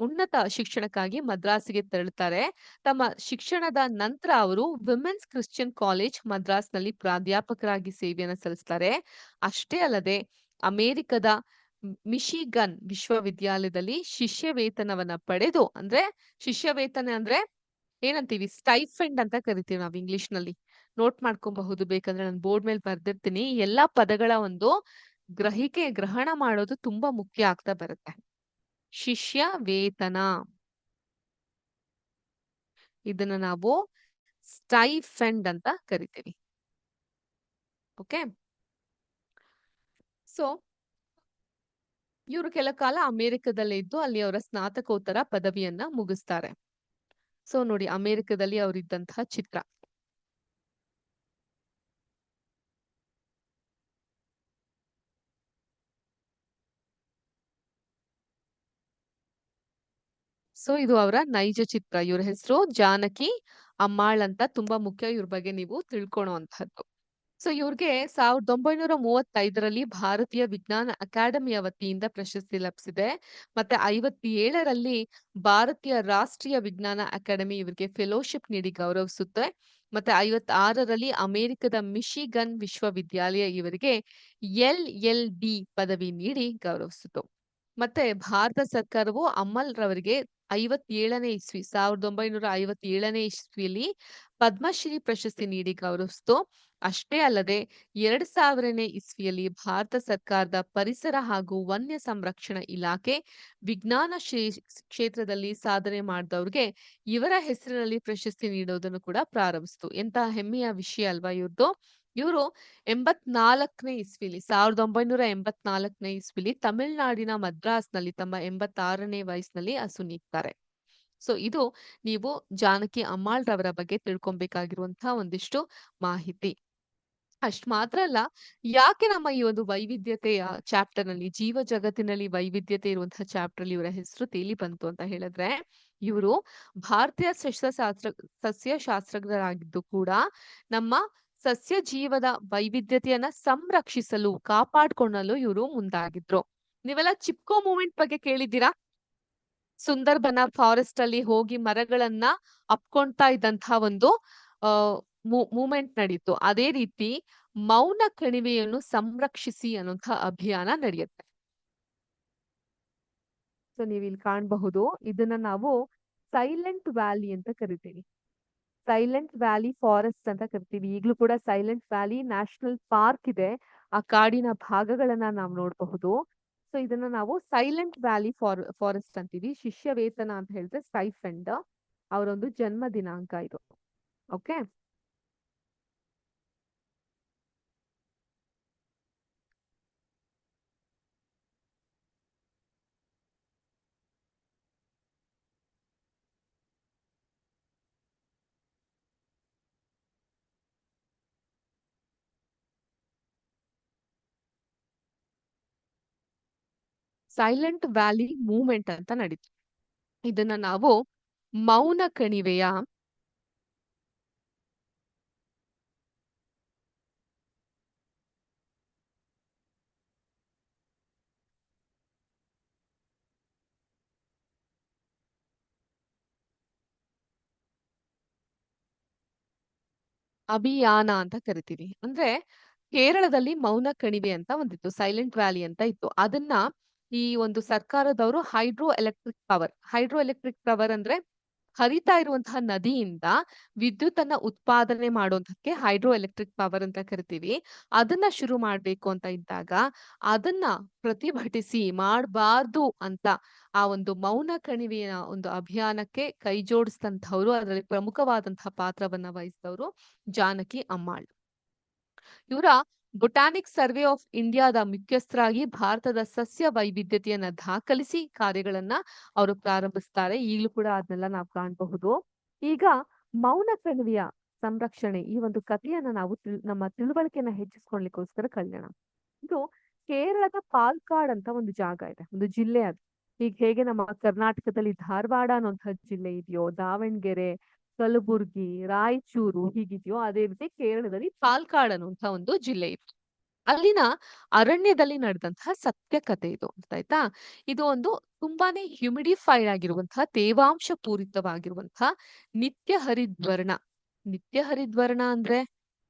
ಉನ್ನತ ಶಿಕ್ಷಣಕ್ಕಾಗಿ ಮದ್ರಾಸಿಗೆ ತೆರಳುತ್ತಾರೆ. ತಮ್ಮ ಶಿಕ್ಷಣದ ನಂತರ ಅವರು ವಿಮೆನ್ಸ್ ಕ್ರಿಶ್ಚಿಯನ್ ಕಾಲೇಜ್ ಮದ್ರಾಸ್ನಲ್ಲಿ ಪ್ರಾಧ್ಯಾಪಕರಾಗಿ ಸೇವೆಯನ್ನು ಸಲ್ಲಿಸ್ತಾರೆ. ಅಷ್ಟೇ ಅಲ್ಲದೆ ಅಮೆರಿಕದ ಮಿಶಿಗನ್ ವಿಶ್ವವಿದ್ಯಾಲಯದಲ್ಲಿ ಶಿಷ್ಯ ವೇತನವನ್ನ ಪಡೆದು, ಅಂದ್ರೆ ಶಿಷ್ಯ ವೇತನ ಅಂದ್ರೆ ಏನಂತೀವಿ? ಸ್ಟೈಫಂಡ್ ಅಂತ ಕರಿತೀವಿ ನಾವು ಇಂಗ್ಲಿಷ್ ನಲ್ಲಿ. ನೋಟ್ ಮಾಡ್ಕೊಬಹುದು ಬೇಕಂದ್ರೆ, ನಾನು ಬೋರ್ಡ್ ಮೇಲೆ ಬರ್ದಿರ್ತೀನಿ. ಎಲ್ಲಾ ಪದಗಳ ಒಂದು ಗ್ರಹಣ ಮಾಡೋದು ತುಂಬಾ ಮುಖ್ಯ ಆಗ್ತಾ ಬರುತ್ತೆ. ಶಿಷ್ಯ ವೇತನ, ಇದನ್ನ ನಾವು ಸ್ಟೈಫಂಡ್ ಅಂತ ಕರಿತೀವಿ. ಓಕೆ. ಸೊ ಇವರು ಕೆಲ ಕಾಲ ಅಮೆರಿಕದಲ್ಲೇ ಇದ್ದು ಅಲ್ಲಿ ಅವರ ಸ್ನಾತಕೋತ್ತರ ಪದವಿಯನ್ನ ಮುಗಿಸ್ತಾರೆ. ಸೊ ನೋಡಿ, ಅಮೆರಿಕದಲ್ಲಿ ಅವರಿದ್ದಂತಹ ಚಿತ್ರ. ಸೊ ಇದು ಅವರ ನೈಜ ಚಿತ್ರ. ಇವ್ರ ಹೆಸರು ಜಾನಕಿ ಅಮ್ಮಾಳ್ ಅಂತ. ತುಂಬಾ ಮುಖ್ಯ ಇವ್ರ ಬಗ್ಗೆ ನೀವು ತಿಳ್ಕೊಳ್ಳುವಂತಹದ್ದು. ಸೊ ಇವ್ರಿಗೆ 1935ರಲ್ಲಿ ಭಾರತೀಯ ವಿಜ್ಞಾನ ಅಕಾಡೆಮಿಯ ವತಿಯಿಂದ ಪ್ರಶಸ್ತಿ ಲಭಿಸಿದೆ. ಮತ್ತೆ 57ರಲ್ಲಿ ಭಾರತೀಯ ರಾಷ್ಟ್ರೀಯ ವಿಜ್ಞಾನ ಅಕಾಡೆಮಿ ಇವರಿಗೆ ಫೆಲೋಶಿಪ್ ನೀಡಿ ಗೌರವಿಸುತ್ತೆ. ಮತ್ತೆ 56ರಲ್ಲಿ ಅಮೆರಿಕದ ಮಿಶಿಗನ್ ವಿಶ್ವವಿದ್ಯಾಲಯ ಇವರಿಗೆ LL.B ಪದವಿ ನೀಡಿ ಗೌರವಿಸಿತು. ಮತ್ತೆ ಭಾರತ ಸರ್ಕಾರವು ಅಮಲ್ ರವರಿಗೆ 57ನೇ ಇಸ್ವಿ 1957ನೇ ಇಸ್ವಿಯಲ್ಲಿ ಪದ್ಮಶ್ರೀ ಪ್ರಶಸ್ತಿ ನೀಡಿ ಗೌರವಿಸಿತು. ಅಷ್ಟೇ ಅಲ್ಲದೆ 2000ನೇ ಇಸ್ವಿಯಲ್ಲಿ ಭಾರತ ಸರ್ಕಾರದ ಪರಿಸರ ಹಾಗೂ ವನ್ಯ ಸಂರಕ್ಷಣಾ ಇಲಾಖೆ ವಿಜ್ಞಾನ ಕ್ಷೇತ್ರದಲ್ಲಿ ಸಾಧನೆ ಮಾಡಿದವ್ರಿಗೆ ಇವರ ಹೆಸರಿನಲ್ಲಿ ಪ್ರಶಸ್ತಿ ನೀಡೋದನ್ನು ಕೂಡ ಪ್ರಾರಂಭಿಸಿತು. ಎಂತಹ ಹೆಮ್ಮೆಯ ವಿಷಯ ಅಲ್ವಾ ಇವ್ರದ್ದು. ಇವರು 84ನೇ ಇಸ್ವಿಲಿ 1984ನೇ ಇಸ್ವಿಲಿ ತಮಿಳುನಾಡಿನ ಮದ್ರಾಸ್ನಲ್ಲಿ ತಮ್ಮ 86ನೇ ವಯಸ್ಸಿನಲ್ಲಿ ಅಸುನೀಗ್ತಾರೆ. ಸೊ ಇದು ನೀವು ಜಾನಕಿ ಅಮ್ಮಾಳ್ ರವರ ಬಗ್ಗೆ ತಿಳ್ಕೊಬೇಕಾಗಿರುವಂತಹ ಒಂದಿಷ್ಟು ಮಾಹಿತಿ. ಅಷ್ಟ್ ಮಾತ್ರ ಅಲ್ಲ, ಯಾಕೆ ನಮ್ಮ ಈ ಒಂದು ವೈವಿಧ್ಯತೆಯ ಚಾಪ್ಟರ್ ನಲ್ಲಿ, ಜೀವ ಜಗತ್ತಿನಲ್ಲಿ ವೈವಿಧ್ಯತೆ ಇರುವಂತಹ ಚಾಪ್ಟರ್ ಅಲ್ಲಿ ಇವರ ಹೆಸರು ತೇಲಿ ಬಂತು ಅಂತ ಹೇಳಿದ್ರೆ, ಇವರು ಭಾರತೀಯ ಸಸ್ಯಶಾಸ್ತ್ರಜ್ಞರಾಗಿದ್ದು ಕೂಡ ನಮ್ಮ ಸಸ್ಯ ಜೀವದ ವೈವಿಧ್ಯತೆಯನ್ನ ಸಂರಕ್ಷಿಸಲು, ಕಾಪಾಡ್ಕೊಳ್ಳಲು ಇವರು ಮುಂದಾಗಿದ್ರು. ನೀವೆಲ್ಲ ಚಿಪ್ಕೋ ಮೂವ್ಮೆಂಟ್ ಬಗ್ಗೆ ಕೇಳಿದ್ದೀರಾ? ಸುಂದರ್ಬನ ಫಾರೆಸ್ಟ್ ಅಲ್ಲಿ ಹೋಗಿ ಮರಗಳನ್ನ ಅಪ್ಕೊಂತಾ ಇದ್ದಂತಹ ಒಂದು ಆ ಮೂವ್ಮೆಂಟ್ ನಡೀತು. ಅದೇ ರೀತಿ ಮೌನ ಕಣಿವೆಯನ್ನು ಸಂರಕ್ಷಿಸಿ ಅನ್ನುವಂತಹ ಅಭಿಯಾನ ನಡೆಯುತ್ತೆ. ಸೊ ನೀವು ಇಲ್ಲಿ ಕಾಣಬಹುದು, ಇದನ್ನ ನಾವು ಸೈಲೆಂಟ್ ವ್ಯಾಲಿ ಅಂತ ಕರಿತೀವಿ. ಸೈಲೆಂಟ್ ವ್ಯಾಲಿ ಫಾರೆಸ್ಟ್ ಅಂತ ಕರಿತೀವಿ. ಈಗಲೂ ಕೂಡ ಸೈಲೆಂಟ್ ವ್ಯಾಲಿ ನ್ಯಾಷನಲ್ ಪಾರ್ಕ್ ಇದೆ. ಆ ಕಾಡಿನ ಭಾಗಗಳನ್ನ ನಾವು ನೋಡಬಹುದು. ಸೊ ಇದನ್ನ ನಾವು ಸೈಲೆಂಟ್ ವ್ಯಾಲಿ ಫಾರೆಸ್ಟ್ ಅಂತೀವಿ. ಶಿಷ್ಯ ವೇತನ ಅಂತ ಹೇಳಿದ್ರೆ ಸ್ಟೈಫಂಡ್, ಅವರೊಂದು ಜನ್ಮ ದಿನಾಂಕ ಇದು. ಓಕೆ, ಸೈಲೆಂಟ್ ವ್ಯಾಲಿ ಮೂವ್ಮೆಂಟ್ ಅಂತ ನಡೀತು. ಇದನ್ನ ನಾವು ಮೌನ ಕಣಿವೆಯ ಅಭಿಯಾನ ಅಂತ ಕರಿತೀವಿ. ಅಂದ್ರೆ ಕೇರಳದಲ್ಲಿ ಮೌನ ಕಣಿವೆ ಅಂತ ಒಂದಿತ್ತು, ಸೈಲೆಂಟ್ ವ್ಯಾಲಿ ಅಂತ ಇತ್ತು. ಅದನ್ನ ಈ ಒಂದು ಸರ್ಕಾರದವರು ಹೈಡ್ರೋ ಎಲೆಕ್ಟ್ರಿಕ್ ಪವರ್ ಅಂದ್ರೆ ಹರಿತಾ ಇರುವಂತಹ ನದಿಯಿಂದ ವಿದ್ಯುತ್ ಅನ್ನ ಉತ್ಪಾದನೆ ಮಾಡೋದಕ್ಕೆ ಹೈಡ್ರೋ ಎಲೆಕ್ಟ್ರಿಕ್ ಪವರ್ ಅಂತ ಕರಿತೀವಿ. ಅದನ್ನ ಶುರು ಮಾಡ್ಬೇಕು ಅಂತ ಇದ್ದಾಗ ಅದನ್ನ ಪ್ರತಿಭಟಿಸಿ ಮಾಡಬಾರ್ದು ಅಂತ ಆ ಒಂದು ಮೌನ ಕಣಿವೆಯ ಒಂದು ಅಭಿಯಾನಕ್ಕೆ ಕೈ ಜೋಡಿಸಿದಂಥವ್ರು, ಅದರಲ್ಲಿ ಪ್ರಮುಖವಾದಂತಹ ಪಾತ್ರವನ್ನ ವಹಿಸಿದವರು ಜಾನಕಿ ಅಮ್ಮಾಳ್. ಇವರ ಬೊಟಾನಿಕ್ ಸರ್ವೆ ಆಫ್ ಇಂಡಿಯಾದ ಮುಖ್ಯಸ್ಥರಾಗಿ ಭಾರತದ ಸಸ್ಯ ವೈವಿಧ್ಯತೆಯನ್ನ ದಾಖಲಿಸಿ ಕಾರ್ಯಗಳನ್ನ ಅವರು ಪ್ರಾರಂಭಿಸ್ತಾರೆ. ಈಗಲೂ ಕೂಡ ಅದನ್ನೆಲ್ಲ ನಾವು ಕಾಣಬಹುದು. ಈಗ ಮೌನ ಕಣಿವೆಯ ಸಂರಕ್ಷಣೆ, ಈ ಒಂದು ಕಥೆಯನ್ನ ನಾವು ನಮ್ಮ ತಿಳುವಳಿಕೆಯನ್ನ ಹೆಚ್ಚಿಸ್ಕೊಳ್ಲಿಕ್ಕೋಸ್ಕರ ಕಲಿಯೋಣ. ಇದು ಕೇರಳದ ಪಾಲ್ಕಾಡ್ ಅಂತ ಒಂದು ಜಾಗ ಇದೆ, ಒಂದು ಜಿಲ್ಲೆ ಅದು. ಈಗ ಹೇಗೆ ನಮ್ಮ ಕರ್ನಾಟಕದಲ್ಲಿ ಧಾರವಾಡ ಅನ್ನುವಂತಹ ಜಿಲ್ಲೆ ಇದೆಯೋ, ದಾವಣಗೆರೆ, ಕಲಬುರ್ಗಿ, ರಾಯಚೂರು ಹೀಗಿದೆಯೋ, ಅದೇ ರೀತಿ ಕೇರಳದಲ್ಲಿ ಪಾಲ್ಕಾಡ್ ಅನ್ನುವಂತ ಒಂದು ಜಿಲ್ಲೆ ಇತ್ತು. ಅಲ್ಲಿನ ಅರಣ್ಯದಲ್ಲಿ ನಡೆದಂತಹ ಸತ್ಯ ಕಥೆ ಇದು, ಆಯ್ತಾ? ಇದು ಒಂದು ತುಂಬಾನೇ ಹ್ಯುಮಿಡಿಫೈಡ್ ಆಗಿರುವಂತಹ, ತೇವಾಂಶ ಪೂರಿತವಾಗಿರುವಂತಹ ನಿತ್ಯ ಹರಿದ್ವರ್ಣ. ನಿತ್ಯ ಹರಿದ್ವರ್ಣ ಅಂದ್ರೆ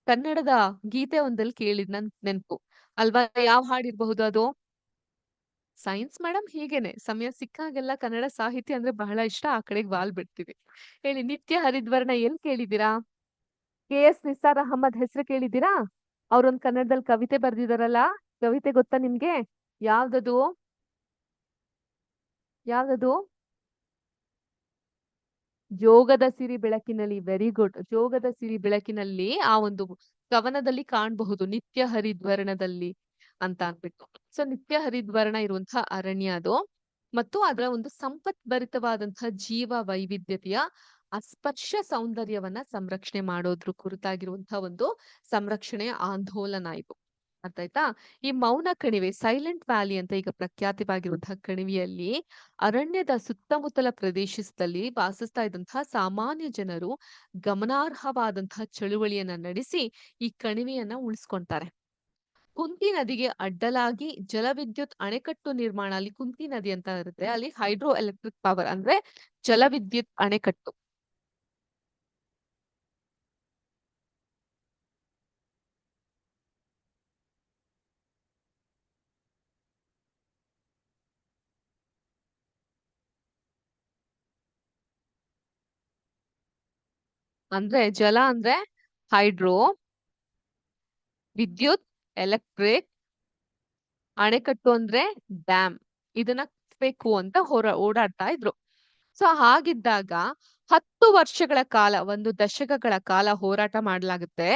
ಕನ್ನಡದ ಗೀತೆ ಒಂದಲ್ಲಿ ಕೇಳಿದ್ ನನ್ ನೆನ್ಪು ಅಲ್ವಾ? ಯಾವ ಹಾಡಿರ್ಬಹುದು ಅದು? ಸೈನ್ಸ್ ಮೇಡಮ್ ಹೀಗೇನೆ, ಸಮಯ ಸಿಕ್ಕಾಗೆಲ್ಲ ಕನ್ನಡ ಸಾಹಿತ್ಯ ಅಂದ್ರೆ ಬಹಳ ಇಷ್ಟ, ಆ ಕಡೆಗೆ ವಾಲ್ ಬಿಡ್ತೀವಿ. ಹೇಳಿ, ನಿತ್ಯ ಹರಿದ್ವರ್ಣ ಎಲ್ಲಿ ಕೇಳಿದ್ದೀರಾ? KS ನಿಸಾರ್ ಅಹಮದ್ ಹೆಸರು ಕೇಳಿದ್ದೀರಾ? ಅವ್ರೊಂದ್ ಕನ್ನಡದಲ್ಲಿ ಕವಿತೆ ಬರ್ದಿದಾರಲ್ಲ, ಕವಿತೆ ಗೊತ್ತಾ ನಿಮ್ಗೆ? ಯಾವ್ದದು? ಯಾವ್ದದು? ಜೋಗದ ಸಿರಿ ಬೆಳಕಿನಲ್ಲಿ. Very good. ಜೋಗದ ಸಿರಿ ಬೆಳಕಿನಲ್ಲಿ ಆ ಒಂದು ಕವನದಲ್ಲಿ ಕಾಣಬಹುದು, ನಿತ್ಯ ಹರಿದ್ವರ್ಣದಲ್ಲಿ ಅಂತ ಅನ್ಬಿಟ್ಟು. ಸೊ ನಿತ್ಯ ಹರಿದ್ವರ್ಣ ಇರುವಂತಹ ಅರಣ್ಯ ಅದು, ಮತ್ತು ಅದರ ಒಂದು ಸಂಪತ್ಭರಿತವಾದಂತಹ ಜೀವ ವೈವಿಧ್ಯತೆಯ ಅಸ್ಪರ್ಶ ಸೌಂದರ್ಯವನ್ನ ಸಂರಕ್ಷಣೆ ಮಾಡೋದ್ರ ಕುರಿತಾಗಿರುವಂತಹ ಒಂದು ಸಂರಕ್ಷಣೆಯ ಆಂದೋಲನ ಇದು. ಅರ್ಥ ಆಯ್ತಾ? ಈ ಮೌನ ಕಣಿವೆ, ಸೈಲೆಂಟ್ ವ್ಯಾಲಿ ಅಂತ ಈಗ ಪ್ರಖ್ಯಾತವಾಗಿರುವಂತಹ ಕಣಿವೆಯಲ್ಲಿ ಅರಣ್ಯದ ಸುತ್ತಮುತ್ತಲ ಪ್ರದೇಶದಲ್ಲಿ ವಾಸಿಸ್ತಾ ಇದ್ದಂತಹ ಸಾಮಾನ್ಯ ಜನರು ಗಮನಾರ್ಹವಾದಂತಹ ಚಳುವಳಿಯನ್ನ ನಡೆಸಿ ಈ ಕಣಿವೆಯನ್ನ ಉಳಿಸ್ಕೊಂತಾರೆ. ಕುಂತಿ ನದಿಗೆ ಅಡ್ಡಲಾಗಿ ಜಲವಿದ್ಯುತ್ ಅಣೆಕಟ್ಟು ನಿರ್ಮಾಣ, ಅಲ್ಲಿ ಕುಂತಿ ನದಿ ಅಂತ ಇರುತ್ತೆ, ಅಲ್ಲಿ ಹೈಡ್ರೋ ಎಲೆಕ್ಟ್ರಿಕ್ ಪವರ್ ಅಂದ್ರೆ ಜಲವಿದ್ಯುತ್ ಅಣೆಕಟ್ಟು. ಅಂದ್ರೆ ಜಲ ಅಂದ್ರೆ ಹೈಡ್ರೋ, ವಿದ್ಯುತ್, ಎಲೆಕ್ಟ್ರಿಕ್, ಅಣೆಕಟ್ಟು ಅಂದ್ರೆ ಡ್ಯಾಮ್. ಇದನ್ನ ಬೇಕು ಅಂತ ಓಡಾಡ್ತಾ ಇದ್ರು. ಸೊ ಹಾಗಿದ್ದಾಗ 10 ವರ್ಷಗಳ ಕಾಲ, ಒಂದು ದಶಕಗಳ ಕಾಲ ಹೋರಾಟ ಮಾಡಲಾಗುತ್ತೆ.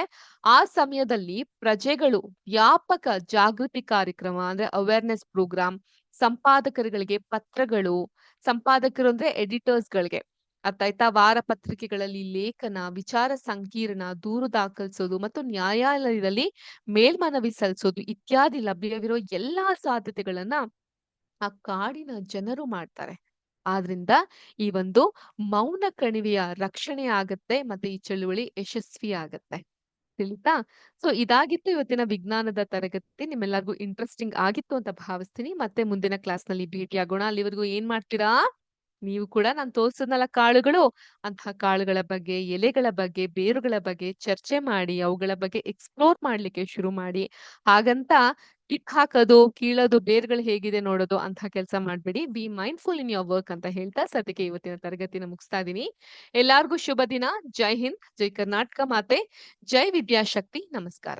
ಆ ಸಮಯದಲ್ಲಿ ಪ್ರಜೆಗಳು ವ್ಯಾಪಕ ಜಾಗೃತಿ ಕಾರ್ಯಕ್ರಮ ಅಂದ್ರೆ ಅವೇರ್ನೆಸ್ ಪ್ರೋಗ್ರಾಮ್, ಸಂಪಾದಕರುಗಳಿಗೆ ಪತ್ರಗಳು, ಸಂಪಾದಕರು ಅಂದ್ರೆ ಎಡಿಟರ್ಸ್ಗಳಿಗೆ ಅರ್ಥ ಆಯ್ತಾ, ವಾರ ಪತ್ರಿಕೆಗಳಲ್ಲಿ ಲೇಖನ, ವಿಚಾರ ಸಂಕಿರಣ, ದೂರು ದಾಖಲಿಸೋದು ಮತ್ತು ನ್ಯಾಯಾಲಯದಲ್ಲಿ ಮೇಲ್ಮನವಿ ಸಲ್ಲಿಸೋದು ಇತ್ಯಾದಿ ಲಭ್ಯವಿರೋ ಎಲ್ಲಾ ಸಾಧ್ಯತೆಗಳನ್ನ ಆ ಕಾಡಿನ ಜನರು ಮಾಡ್ತಾರೆ. ಆದ್ರಿಂದ ಈ ಒಂದು ಮೌನ ಕಣಿವೆಯ ರಕ್ಷಣೆ ಆಗತ್ತೆ ಮತ್ತೆ ಈ ಚಳುವಳಿ ಯಶಸ್ವಿ ಆಗತ್ತೆ. ತಿಳಿತಾ? ಸೊ ಇದಾಗಿತ್ತು ಇವತ್ತಿನ ವಿಜ್ಞಾನದ ತರಗತಿ. ನಿಮ್ಮೆಲ್ಲರಿಗೂ ಇಂಟ್ರೆಸ್ಟಿಂಗ್ ಆಗಿತ್ತು ಅಂತ ಭಾವಿಸ್ತೀನಿ. ಮತ್ತೆ ಮುಂದಿನ ಕ್ಲಾಸ್‌ನಲ್ಲಿ ಭೇಟಿಯಾಗೋಣ. ಅಲ್ಲಿವರೆಗೂ ಏನ್ ಮಾಡ್ತೀರಾ? ನೀವು ಕೂಡ ನಾನ್ ತೋರ್ಸಿದ್ನಲ್ಲ ಕಾಳುಗಳು, ಅಂತಹ ಕಾಳುಗಳ ಬಗ್ಗೆ, ಎಲೆಗಳ ಬಗ್ಗೆ, ಬೇರುಗಳ ಬಗ್ಗೆ ಚರ್ಚೆ ಮಾಡಿ, ಅವುಗಳ ಬಗ್ಗೆ ಎಕ್ಸ್‌ಪ್ಲೋರ್ ಮಾಡ್ಲಿಕ್ಕೆ ಶುರು ಮಾಡಿ. ಹಾಗಂತ ಟಿಕ್ ಹಾಕೋದು, ಕೀಳೋದು, ಬೇರ್‌ಗಳು ಹೇಗಿದೆ ನೋಡೋದು ಅಂತಹ ಕೆಲಸ ಮಾಡ್ಬೇಡಿ. B mindful in your work ಅಂತ ಹೇಳ್ತಾ ಸದ್ಯಕ್ಕೆ ಇವತ್ತಿನ ತರಗತಿನ ಮುಗಿಸ್ತಾ ಇದೀನಿ. ಎಲ್ಲಾರ್ಗೂ ಶುಭ ದಿನ. ಜೈ ಹಿಂದ್, ಜೈ ಕರ್ನಾಟಕ ಮಾತೆ, ಜೈ ವಿದ್ಯಾಶಕ್ತಿ. ನಮಸ್ಕಾರ.